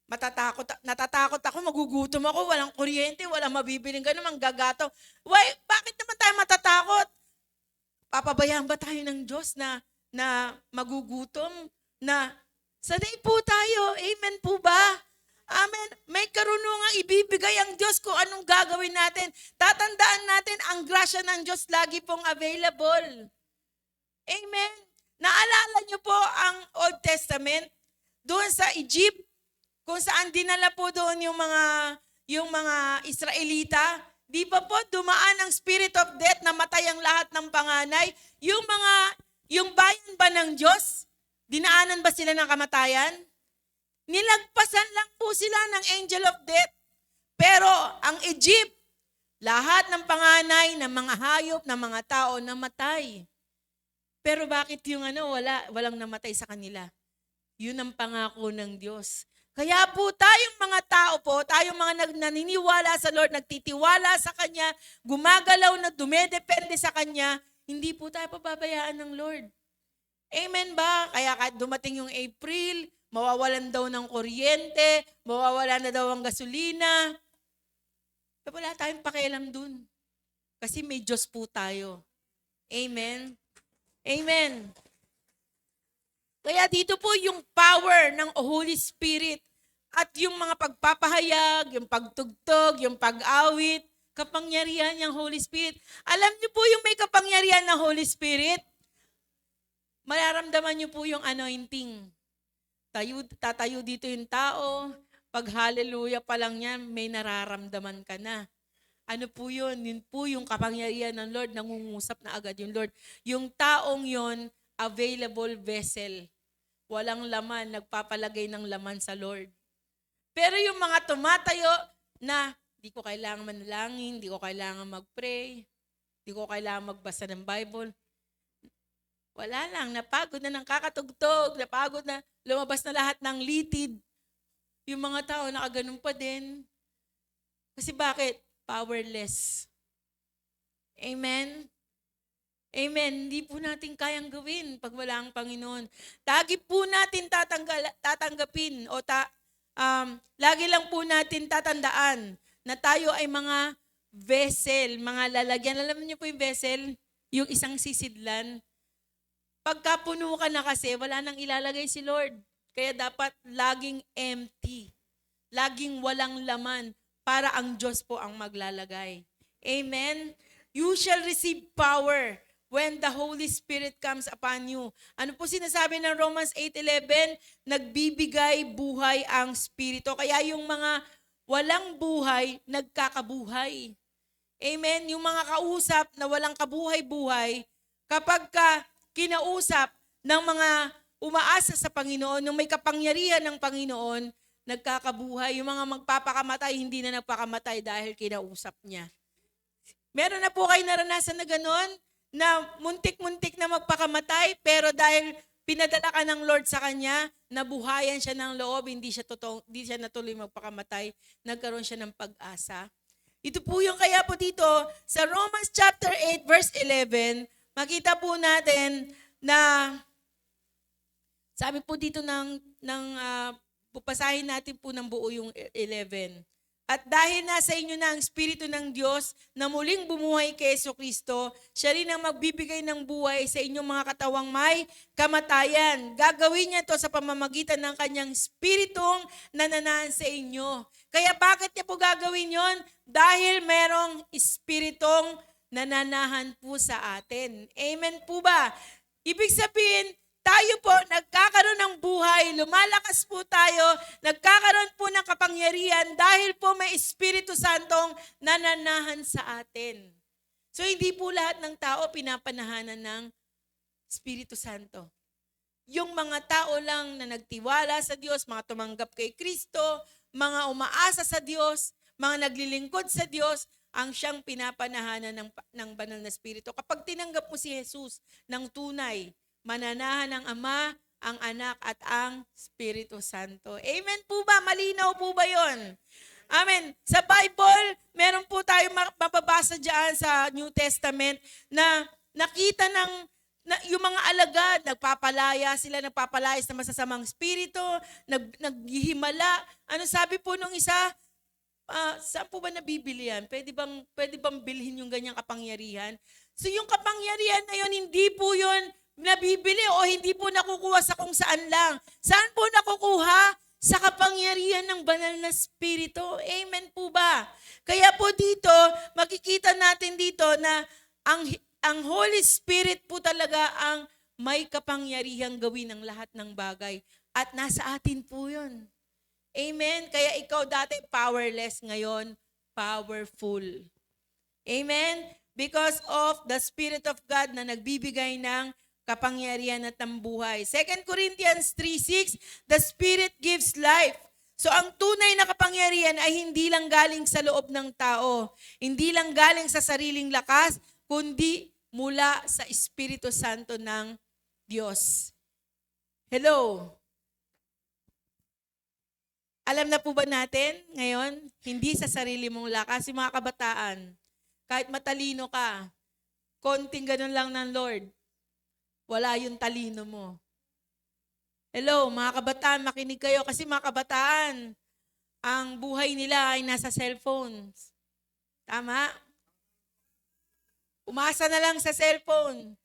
natatakot ako, magugutom ako, walang kuryente, walang mabibiling ganun, manggagato. Why, bakit naman tayo matatakot? Papabayaan ba tayo ng Diyos na magugutom? Na sanay po tayo. Amen po ba? Amen. May karunungang ibibigay ang Diyos kung anong gagawin natin. Tatandaan natin ang grasya ng Diyos lagi pong available. Amen. Naalala niyo po ang Old Testament? Doon sa Egypt, kung saan dinala po doon yung mga Israelita, di ba po dumaan ang spirit of death, namatay ang lahat ng panganay? Yung bayan ba ng Diyos, dinaanan ba sila ng kamatayan? Nilagpasan lang po sila ng angel of death. Pero ang Egypt, lahat ng panganay, ng mga hayop, ng mga tao namatay. Pero bakit walang namatay sa kanila? Yun ang pangako ng Diyos. Kaya po tayong mga tao po, tayong mga naniniwala sa Lord, nagtitiwala sa Kanya, gumagalaw na dumedepende sa Kanya, hindi po tayo pababayaan ng Lord. Amen ba? Kaya kahit dumating yung April, mawawalan daw ng kuryente, mawawalan na daw ang gasolina. Wala tayong pakialam dun. Kasi may Diyos po tayo. Amen? Amen. Kaya dito po yung power ng Holy Spirit at yung mga pagpapahayag, yung pagtugtog, yung pag-awit, kapangyarihan ng Holy Spirit. Alam niyo po yung may kapangyarihan ng Holy Spirit? Mararamdaman niyo po yung anointing. Tatayo dito yung tao, pag hallelujah pa lang yan, may nararamdaman ka na. Ano po yun? Yun po yung kapangyarihan ng Lord, nangungusap na agad yung Lord. Yung taong yon available vessel. Walang laman, nagpapalagay ng laman sa Lord. Pero yung mga tumatayo na, di ko kailangan manalangin, di ko kailangan mag-pray, di ko kailangan magbasa ng Bible, wala lang, napagod na ng kakatugtog, napagod na, lumabas na lahat ng litid. Yung mga tao nakaganon pa din. Kasi bakit? Powerless. Amen? Amen. Hindi po natin kayang gawin pag wala ang Panginoon. Lagi po natin tatanggapin o lagi lang po natin tatandaan na tayo ay mga vessel, mga lalagyan. Alam niyo po yung vessel? Yung isang sisidlan. Pagka puno ka na kasi, wala nang ilalagay si Lord. Kaya dapat laging empty. Laging walang laman para ang Diyos po ang maglalagay. Amen? You shall receive power when the Holy Spirit comes upon you. Ano po sinasabi ng Romans 8:11? Nagbibigay buhay ang Espiritu. Kaya yung mga walang buhay, nagkakabuhay. Amen? Yung mga kausap na walang kabuhay-buhay, kapag kinausap ng mga umaasa sa Panginoon, yung may kapangyarihan ng Panginoon, nagkakabuhay. Yung mga magpapakamatay, hindi na nagpakamatay dahil kinausap niya. Meron na po kayo naranasan na gano'n? Na muntik-muntik na magpakamatay, pero dahil pinadala ka ng Lord sa kanya, nabuhayan siya ng loob, hindi siya natuloy magpakamatay, nagkaroon siya ng pag-asa. Ito po yung kaya po dito, sa Romans chapter 8 verse 11, makita po natin na, sabi po dito pupasahin natin po ng buo yung 11. At dahil nasa inyo na ang Espiritu ng Diyos na muling bumuhay kay Jesucristo, siya rin ang magbibigay ng buhay sa inyong mga katawang may kamatayan. Gagawin niya to sa pamamagitan ng kanyang Espiritong nananahan sa inyo. Kaya bakit niya po gagawin yon? Dahil merong Espiritong nananahan po sa atin. Amen po ba? Ibig sabihin, tayo po, nagkakaroon ng buhay, lumalakas po tayo, nagkakaroon po ng kapangyarihan dahil po may Espiritu Santong nananahan sa atin. So hindi po lahat ng tao pinapanahanan ng Espiritu Santo. yung mga tao lang na nagtiwala sa Diyos, mga tumanggap kay Kristo, mga umaasa sa Diyos, mga naglilingkod sa Diyos, ang siyang pinapanahanan ng banal na Espiritu. Kapag tinanggap mo si Jesus ng tunay, mananahan ng Ama, ang Anak at ang Espiritu Santo. Amen po ba? Malinaw po ba yon? Amen. Sa Bible, meron po tayong mababasa dyan sa New Testament na nakita yung mga alagad, nagpapalayas ng masasamang espiritu, naghihimala. Ano sabi po nung isa? Saan po ba nabibili yan? Pwede bang bilhin yung ganyang kapangyarihan? So yung kapangyarihan na yun, hindi po yun nabibili o hindi po nakukuha sa kung saan lang. Saan po nakukuha? Sa kapangyarihan ng banal na Espiritu. Amen po ba? Kaya po dito, makikita natin dito na ang Holy Spirit po talaga ang may kapangyarihang gawin ng lahat ng bagay. At nasa atin po yun. Amen? Kaya ikaw dati powerless, ngayon powerful. Amen? Because of the Spirit of God na nagbibigay ng kapangyarihan at ng buhay. 2 Corinthians 3:6, the Spirit gives life. So ang tunay na kapangyarihan ay hindi lang galing sa loob ng tao, hindi lang galing sa sariling lakas, kundi mula sa Espiritu Santo ng Diyos. Hello? Alam na po ba natin ngayon, hindi sa sarili mong lakas, yung mga kabataan, kahit matalino ka, konting ganun lang ng Lord, wala yung talino mo. Hello, mga kabataan, makinig kayo kasi mga kabataan, ang buhay nila ay nasa cellphones. Tama? Umasa na lang sa cellphone.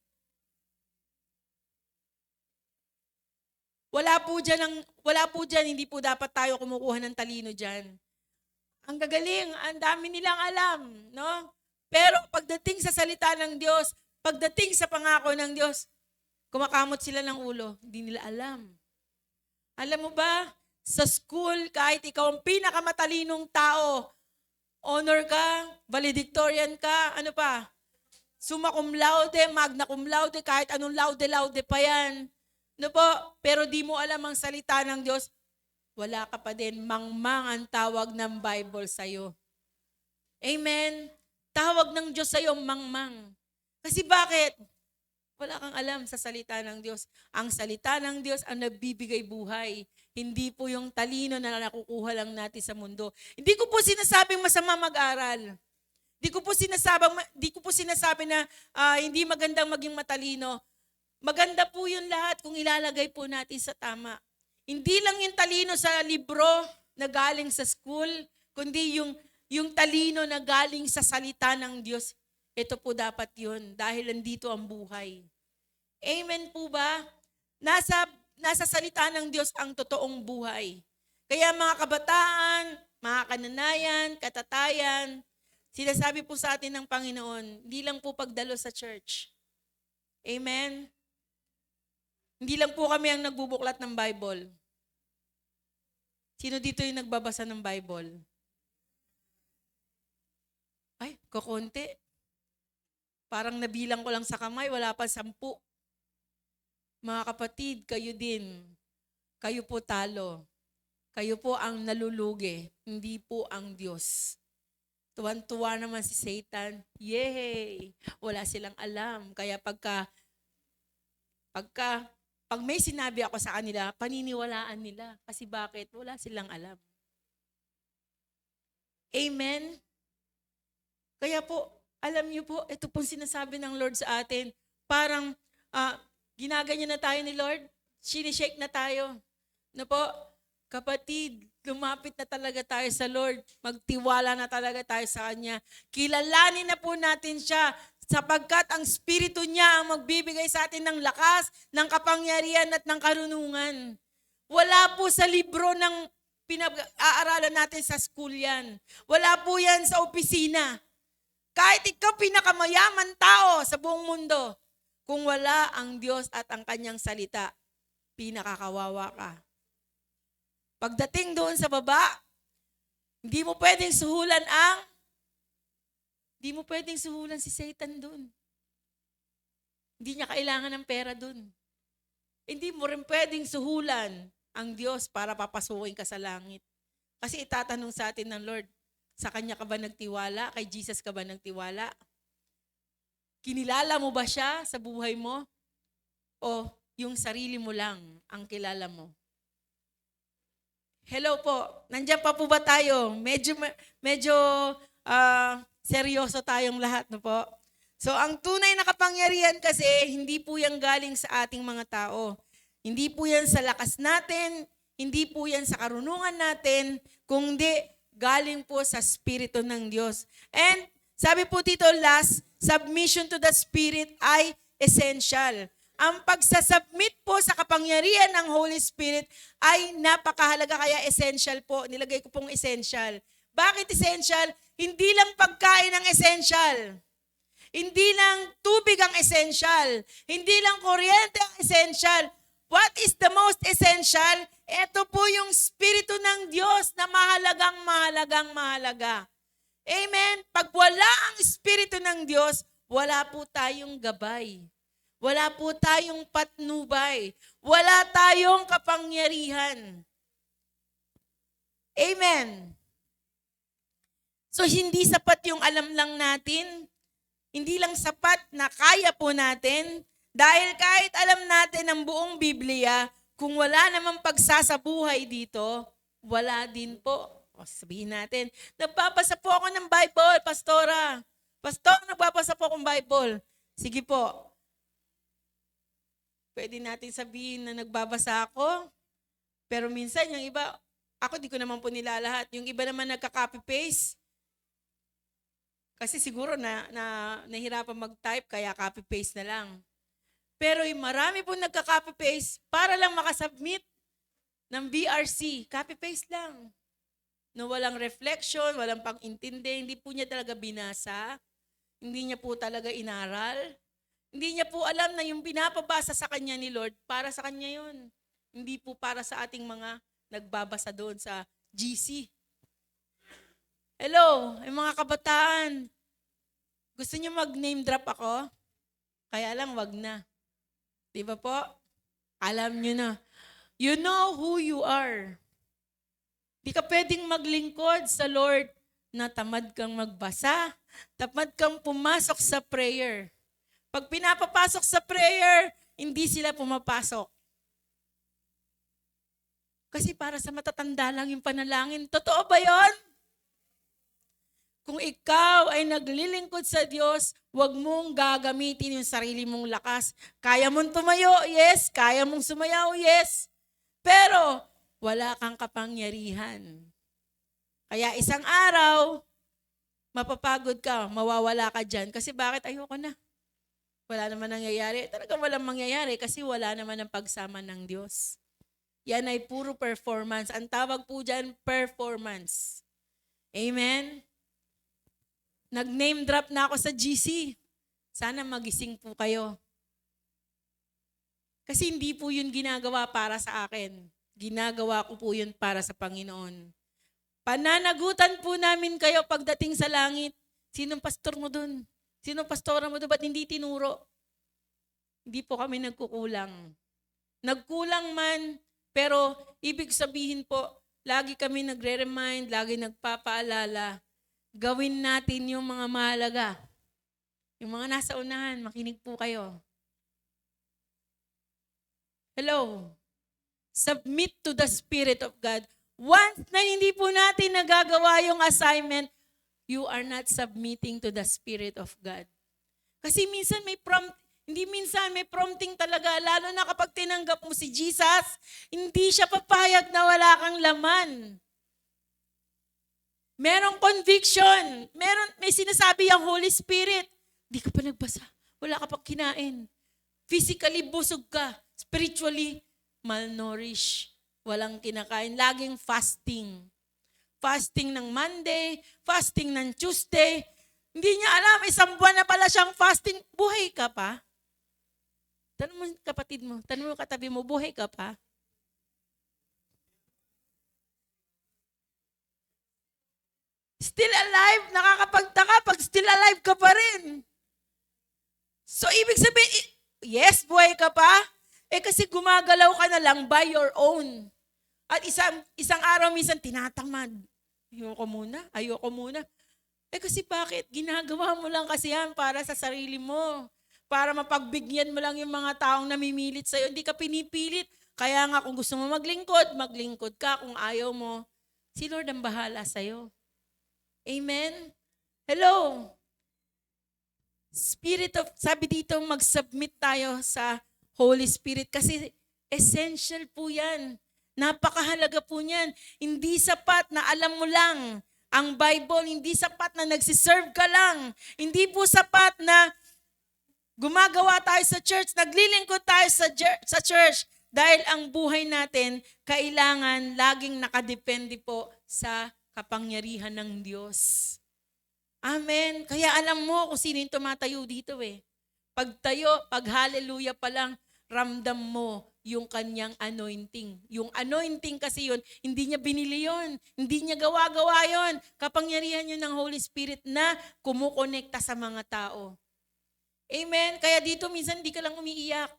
Wala po dyan, hindi po dapat tayo kumukuha ng talino dyan. Ang gagaling, ang dami nilang alam, no? Pero pagdating sa salita ng Diyos, pagdating sa pangako ng Diyos, kumakamot sila ng ulo, hindi nila alam. Alam mo ba, sa school, kahit ikaw ang pinakamatalinong tao, honor ka, valedictorian ka, ano pa, summa cum laude, magna cum laude, kahit anong laude pa yan. No po, pero di mo alam ang salita ng Diyos, wala ka pa din, mangmang ang tawag ng Bible sa'yo. Amen? Tawag ng Diyos sa'yo, mangmang. Kasi bakit? Wala kang alam sa salita ng Diyos. Ang salita ng Diyos ang nagbibigay buhay. Hindi po yung talino na nakukuha lang natin sa mundo. Hindi ko po sinasabing masama mag-aral. Di ko po sinasabi na hindi magandang maging matalino. Maganda po yun lahat kung ilalagay po natin sa tama. Hindi lang yung talino sa libro na galing sa school, kundi yung talino na galing sa salita ng Diyos. Ito po dapat yun dahil nandito ang buhay. Amen po ba? Nasa salita ng Diyos ang totoong buhay. Kaya mga kabataan, mga kananayan, katatayan, sinasabi po sa atin ng Panginoon, hindi lang po pagdalo sa church. Amen? Hindi lang po kami ang nagbubuklat ng Bible. Sino dito yung nagbabasa ng Bible? Ay, kakonti. Parang nabilang ko lang sa kamay, wala pa 10. Mga kapatid, kayo din. Kayo po talo. Kayo po ang nalulugi, hindi po ang Diyos. Tuwan-tuwa naman si Satan. Yay! Wala silang alam. Kaya pag may sinabi ako sa kanila, paniniwalaan nila. Kasi bakit? Wala silang alam. Amen? Kaya po, alam niyo po, ito pong sinasabi ng Lord sa atin, parang ginaganyan na tayo ni Lord, sinishake na tayo. No po, kapatid, lumapit na talaga tayo sa Lord. Magtiwala na talaga tayo sa Kanya. Kilalanin na po natin siya sapagkat ang Espiritu niya ang magbibigay sa atin ng lakas, ng kapangyarihan at ng karunungan. Wala po sa libro ng pinag-aaralan natin sa school yan. Wala po yan sa opisina. Kahit ikaw pinakamayaman tao sa buong mundo, kung wala ang Diyos at ang Kanyang salita, pinakakawawa ka. Pagdating doon sa baba, hindi mo pwedeng suhulan si Satan doon. Hindi niya kailangan ng pera doon. Hindi mo rin pwedeng suhulan ang Diyos para papasukin ka sa langit. Kasi itatanong sa atin ng Lord, sa Kanya ka ba nagtiwala? Kay Jesus ka ba nagtiwala? Kinilala mo ba siya sa buhay mo? O yung sarili mo lang ang kilala mo? Hello po, nandiyan pa po ba tayo? Medyo seryoso tayong lahat, no po? So ang tunay na kapangyarihan kasi, hindi po yan galing sa ating mga tao. Hindi po yan sa lakas natin, hindi po yan sa karunungan natin, kundi galing po sa Espiritu ng Diyos. And sabi po dito last, submission to the Spirit ay essential. Ang pagsasubmit po sa kapangyarihan ng Holy Spirit ay napakahalaga, kaya essential po. Nilagay ko pong essential. Bakit essential? Hindi lang pagkain ang essential. Hindi lang tubig ang essential. Hindi lang kuryente ang essential. What is the most essential? Ito po yung Espiritu ng Diyos na mahalaga. Amen? Pag wala ang Espiritu ng Diyos, wala po tayong gabay. Wala po tayong patnubay. Wala tayong kapangyarihan. Amen. So hindi sapat yung alam lang natin. Hindi lang sapat na kaya po natin. Dahil kahit alam natin ang buong Biblia, kung wala namang pagsasabuhay dito, wala din po. O sabihin natin, nagbabasa po ako ng Bible, Pastora. Pastor, nagbabasa po akong Bible. Sige po. Pwede natin sabihin na nagbabasa ako, pero minsan yung iba, ako di ko naman po nilalahat. Yung iba naman nagka-copy-paste. Kasi siguro nahirapan mag-type, kaya copy-paste na lang. Pero yung marami po nagka-copy-paste para lang makasubmit ng BRC. Copy-paste lang. No, walang reflection, walang pang-intindi, hindi po niya talaga binasa, hindi niya po talaga inaral. Hindi niya po alam na yung pinapabasa sa kanya ni Lord, para sa kanya yun. Hindi po para sa ating mga nagbabasa doon sa GC. Hello, yung mga kabataan. Gusto niyo mag-name drop ako? Kaya lang, wag na. Di ba po? Alam niyo na. You know who you are. Di ka pwedeng maglingkod sa Lord na tamad kang magbasa, tamad kang pumasok sa prayer. Pag pinapapasok sa prayer, hindi sila pumapasok. Kasi para sa matatanda lang yung panalangin. Totoo ba yon? Kung ikaw ay naglilingkod sa Diyos, huwag mong gagamitin yung sarili mong lakas. Kaya mong tumayo, yes. Kaya mong sumayaw, yes. Pero wala kang kapangyarihan. Kaya isang araw, mapapagod ka, mawawala ka dyan. Kasi bakit? Ayoko na. Wala naman nangyayari. Talagang walang mangyayari kasi wala naman ang pagsama ng Diyos. Yan ay puro performance. Ang tawag po dyan, performance. Amen? Nag-name drop na ako sa GC. Sana magising po kayo. Kasi hindi po yun ginagawa para sa akin. Ginagawa ko po yun para sa Panginoon. Pananagutan po namin kayo pagdating sa langit. Sinong pastor mo dun? Sinong pastora mo dun? Ba't hindi tinuro? Hindi po kami nagkukulang. Nagkulang man, pero ibig sabihin po, lagi kami nagre-remind, lagi nagpapaalala. Gawin natin yung mga mahalaga. Yung mga nasa unahan, makinig po kayo. Hello. Submit to the Spirit of God. Once na hindi po natin nagagawa yung assignment, you are not submitting to the Spirit of God. Kasi minsan may may prompting talaga, lalo na kapag tinanggap mo si Jesus, hindi siya papayag na wala kang laman. Merong conviction, may sinasabi ang Holy Spirit. Di ka pa nagbasa, wala ka pa kinain. Physically busog ka, spiritually malnourished, walang kinakain, laging fasting. Fasting ng Monday, fasting ng Tuesday. Hindi niya alam, isang buwan na pala siyang fasting. Buhay ka pa? Tanong mo kapatid mo, tanong mo katabi mo, buhay ka pa? Still alive, nakakapagtaka pag still alive ka pa rin. So ibig sabihin, yes, buhay ka pa? Kasi gumagalaw ka na lang by your own. At isang araw minsan tinatamad. Ayoko muna. Kasi bakit? Ginagawa mo lang kasi yan para sa sarili mo. Para mapagbigyan mo lang yung mga taong namimilit sa'yo. Hindi ka pinipilit. Kaya nga kung gusto mo maglingkod ka. Kung ayaw mo, si Lord ang bahala sa'yo. Amen? Hello? Sabi dito, mag-submit tayo sa Holy Spirit kasi essential po yan. Napakahalaga po niyan. Hindi sapat na alam mo lang ang Bible, hindi sapat na nagsiserve ka lang. Hindi po sapat na gumagawa tayo sa church, naglilingkod tayo sa church. Dahil ang buhay natin, kailangan laging nakadepende po sa kapangyarihan ng Diyos. Amen. Kaya alam mo kung sino yung tumatayo dito pag hallelujah pa lang, ramdam mo yung kanyang anointing. Yung anointing kasi yun, hindi niya binili yun. Hindi niya gawa-gawa yun. Kapangyarihan yun ng Holy Spirit na kumukonekta sa mga tao. Amen? Kaya dito minsan hindi ka lang umiiyak.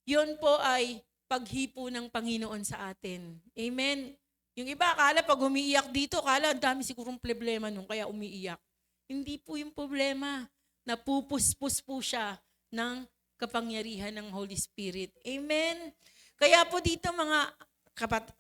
Yun po ay paghipo ng Panginoon sa atin. Amen? Yung iba, akala pag umiiyak dito, akala ang dami sigurong problema nung kaya umiiyak. Hindi po yung problema. Napupuspos po siya ng kapangyarihan ng Holy Spirit. Amen? Kaya po dito mga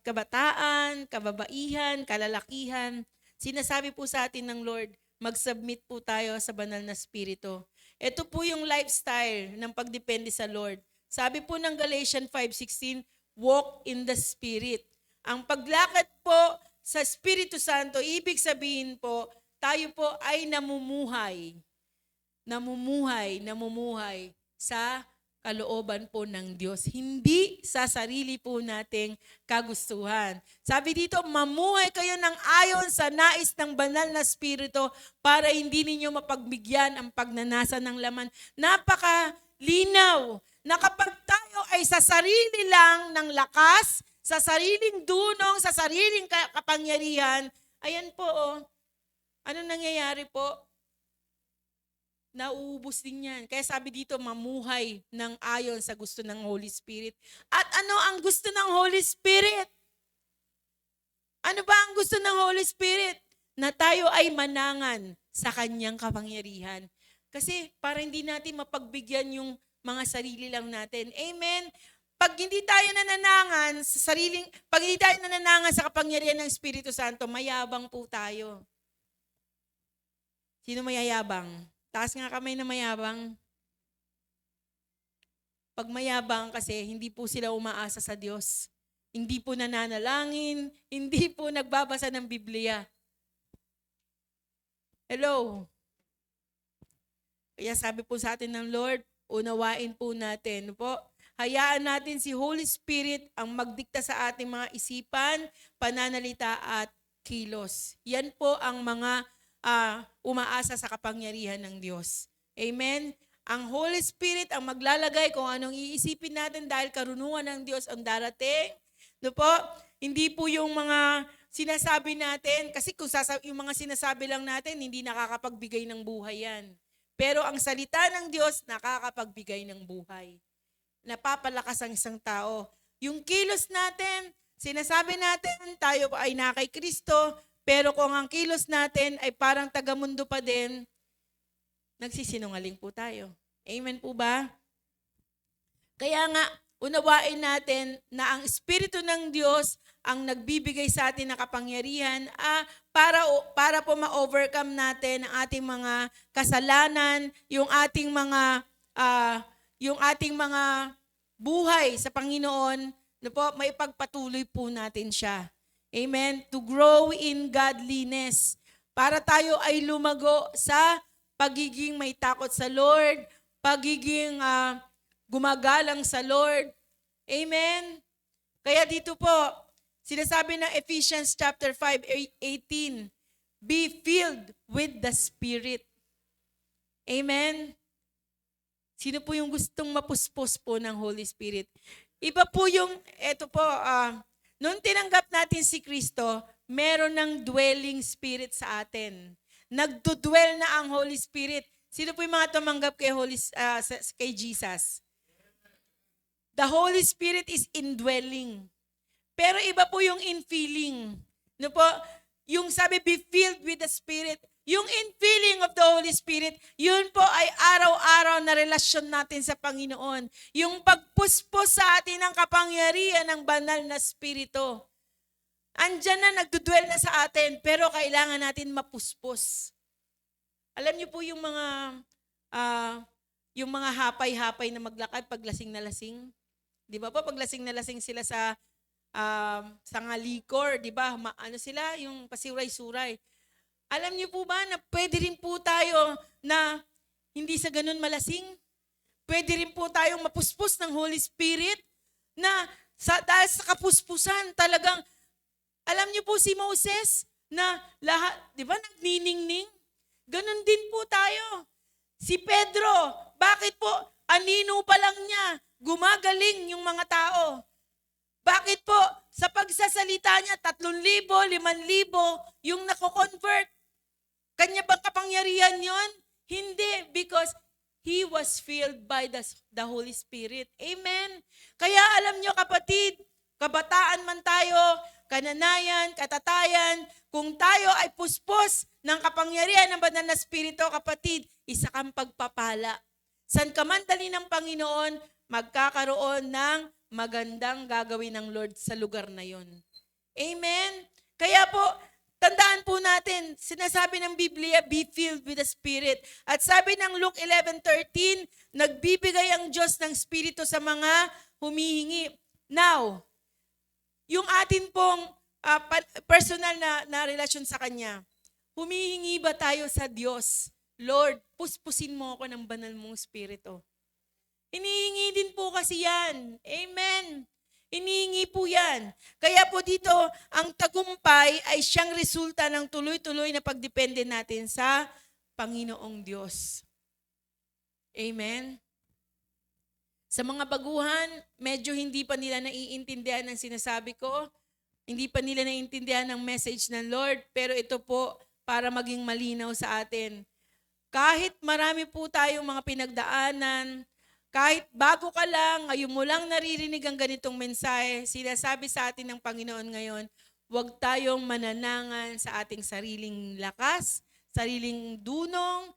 kabataan, kababaihan, kalalakihan, sinasabi po sa atin ng Lord, mag-submit po tayo sa banal na Espiritu. Ito po yung lifestyle ng pagdepende sa Lord. Sabi po ng Galatians 5:16, walk in the Spirit. Ang paglakad po sa Espiritu Santo, ibig sabihin po, tayo po ay namumuhay sa kalooban po ng Diyos. Hindi sa sarili po nating kagustuhan. Sabi dito, mamuhay kayo ng ayon sa nais ng banal na Espiritu para hindi ninyo mapagbigyan ang pagnanasa ng laman. Napakalinaw na kapag tayo ay sa sarili lang ng lakas, sa sariling dunong, sa sariling kapangyarihan, ayan po, ano nangyayari po? Nauubos din yan. Kaya sabi dito, mamuhay ng ayon sa gusto ng Holy Spirit. At ano ang gusto ng Holy Spirit? Ano ba ang gusto ng Holy Spirit? Na tayo ay manangan sa kanyang kapangyarihan. Kasi para hindi natin mapagbigyan yung mga sarili lang natin. Amen? Pag hindi tayo nananangan sa kapangyarihan ng Espiritu Santo, mayabang po tayo. Sino mayayabang? Taas nga kamay na mayabang. Pag mayabang kasi, hindi po sila umaasa sa Diyos. Hindi po nananalangin, hindi po nagbabasa ng Biblia. Hello? Kaya sabi po sa atin ng Lord, unawain po natin po. Hayaan natin si Holy Spirit ang magdikta sa ating mga isipan, pananalita at kilos. Yan po ang mga umaasa sa kapangyarihan ng Diyos. Amen? Ang Holy Spirit ang maglalagay kung anong iisipin natin dahil karunungan ng Diyos ang darating. No po? Hindi po yung mga sinasabi natin, kasi kung yung mga sinasabi lang natin, hindi nakakapagbigay ng buhay yan. Pero ang salita ng Diyos, nakakapagbigay ng buhay. Napapalakas ang isang tao. Yung kilos natin, sinasabi natin, tayo ay na kay Kristo, pero kung ang kilos natin ay parang tagamundo pa din, nagsisinungaling po tayo. Amen po ba? Kaya nga, unawain natin na ang Espiritu ng Diyos ang nagbibigay sa atin ng kapangyarihan para po ma-overcome natin ang ating mga kasalanan, yung ating mga buhay sa Panginoon, may pagpatuloy po natin siya. Amen? To grow in godliness. Para tayo ay lumago sa pagiging may takot sa Lord, pagiging gumagalang sa Lord. Amen? Kaya dito po, sinasabi ng Ephesians chapter 5:18, be filled with the Spirit. Amen? Sino po yung gustong mapuspos po ng Holy Spirit? Iba po yung, nung tinanggap natin si Kristo, meron ng dwelling spirit sa atin. Nagdudwell na ang Holy Spirit. Sino po yung mga tumanggap kay Jesus? The Holy Spirit is indwelling. Pero iba po yung infilling. No po? Yung sabi, be filled with the Spirit. Yung infilling of the Holy Spirit, yun po ay araw-araw na relasyon natin sa Panginoon. Yung pagpuspos sa atin ng kapangyarihan ng banal na Espiritu. Andyan na, nagdudwell na sa atin, pero kailangan natin mapuspos. Alam niyo po yung mga hapay-hapay na maglakad pag lasing na lasing. Di ba po, pag lasing na lasing sila sa ngalikor, di ba? Ano sila? Yung pasiuray-suray. Alam niyo po ba na pwede rin po tayo na hindi sa ganun malasing? Pwede rin po tayong mapuspos ng Holy Spirit na dahil sa kapuspusan talagang, alam niyo po si Moses na lahat, di ba, nagniningning? Ganun din po tayo. Si Pedro, bakit po anino pa lang niya, gumagaling yung mga tao? Bakit po sa pagsasalita niya, 3,000, 5,000, yung nako-convert? Kanya bang kapangyarihan yon? Hindi, because he was filled by the Holy Spirit. Amen? Kaya alam nyo kapatid, kabataan man tayo, kananayan, katatayan, kung tayo ay puspos ng kapangyarihan ng banal na Espiritu, kapatid, isa kang pagpapala. San ka man dali ng Panginoon, magkakaroon ng magandang gagawin ng Lord sa lugar na yon. Amen? Kaya po, tandaan po natin, sinasabi ng Biblia, be filled with the Spirit. At sabi ng Luke 11:13, nagbibigay ang Diyos ng Espiritu sa mga humihingi. Now, yung atin pong personal na relasyon sa Kanya, humihingi ba tayo sa Diyos? Lord, puspusin mo ako ng banal mong Espiritu. Hinihingi din po kasi yan. Amen. Hinihingi po yan. Kaya po dito, ang tagumpay ay siyang resulta ng tuloy-tuloy na pagdepende natin sa Panginoong Diyos. Amen. Sa mga baguhan, medyo hindi pa nila naiintindihan ang sinasabi ko. Hindi pa nila naiintindihan ang message ng Lord. Pero ito po, para maging malinaw sa atin. Kahit marami po tayong mga pinagdaanan, kahit bago ka lang, ngayon mo lang naririnig ang ganitong mensahe, sinasabi sa atin ng Panginoon ngayon, huwag tayong mananangan sa ating sariling lakas, sariling dunong,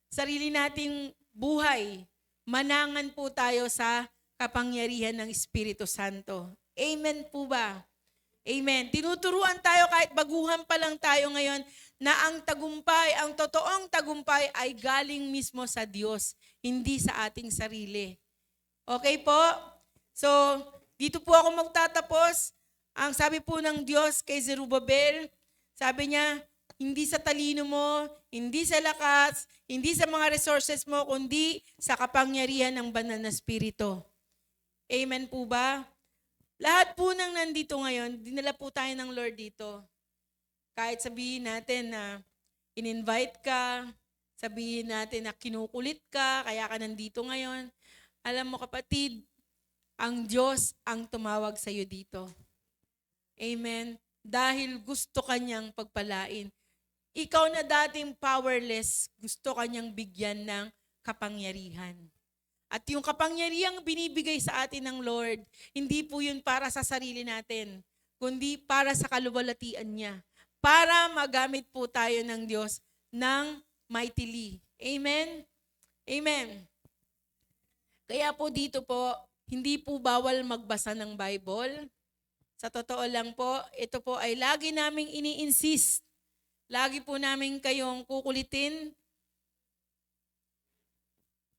sarili nating buhay. Manangan po tayo sa kapangyarihan ng Espiritu Santo. Amen po ba? Amen. Tinuturuan tayo kahit baguhan pa lang tayo ngayon na ang tagumpay, ang totoong tagumpay ay galing mismo sa Diyos, hindi sa ating sarili. Okay po? So, dito po ako magtatapos. Ang sabi po ng Diyos kay Zerubbabel, sabi niya, hindi sa talino mo, hindi sa lakas, hindi sa mga resources mo, kundi sa kapangyarihan ng banal na Espiritu. Amen po ba? Lahat po ng nandito ngayon, dinala po tayo ng Lord dito. Kahit sabihin natin na in-invite ka, sabihin natin na kinukulit ka, kaya ka nandito ngayon. Alam mo kapatid, ang Diyos ang tumawag sa iyo dito. Amen? Dahil gusto kanyang pagpalain. Ikaw na dating powerless, gusto kanyang bigyan ng kapangyarihan. At yung kapangyarihang binibigay sa atin ng Lord, hindi po yun para sa sarili natin, kundi para sa kaluwalhatian niya. Para magamit po tayo ng Diyos ng mightily. Amen? Amen. Kaya po dito po, hindi po bawal magbasa ng Bible. Sa totoo lang po, ito po ay lagi naming ini-insist. Lagi po namin kayong kukulitin.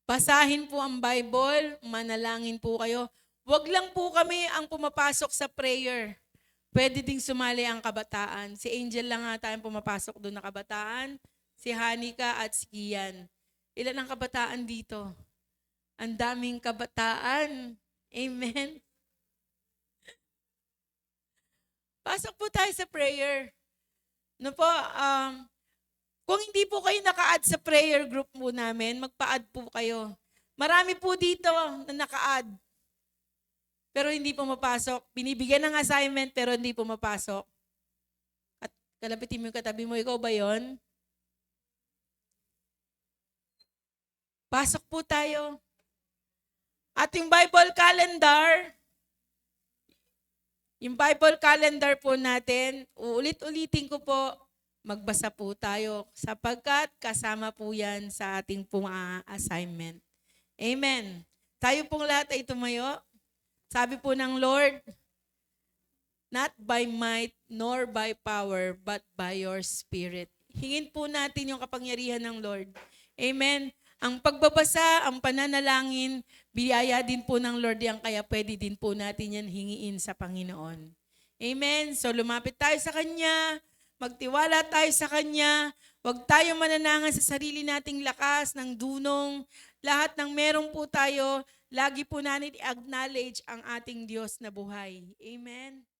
Basahin po ang Bible, manalangin po kayo. Huwag lang po kami ang pumapasok sa prayer. Pwede ding sumali ang kabataan. Si Angel lang nga tayong pumapasok doon na kabataan, si Hanika at si Kian. Ilan ang kabataan dito? Ang daming kabataan. Amen. Pasok po tayo sa prayer. No po, kung hindi po kayo naka-add sa prayer group po namin, magpa-add po kayo. Marami po dito na naka-add. Pero hindi pumapasok. Binibigyan ng assignment pero hindi pumapasok. At kalapitin mo yung katabi mo, ikaw ba yon? Pasok po tayo. Ating Bible calendar, yung Bible calendar po natin, uulit-ulitin ko po, magbasa po tayo sapagkat kasama po yan sa ating pong assignment. Amen. Tayo pong lahat ay tumayo. Sabi po ng Lord, not by might nor by power, but by your Spirit. Hingin po natin yung kapangyarihan ng Lord. Amen. Ang pagbabasa, ang pananalangin, biyaya din po ng Lord yan, kaya pwede din po natin yan hingiin sa Panginoon. Amen. So lumapit tayo sa Kanya, magtiwala tayo sa Kanya, huwag tayo mananangan sa sarili nating lakas ng dunong, lahat ng meron po tayo, lagi po natin i-acknowledge ang ating Diyos na buhay. Amen.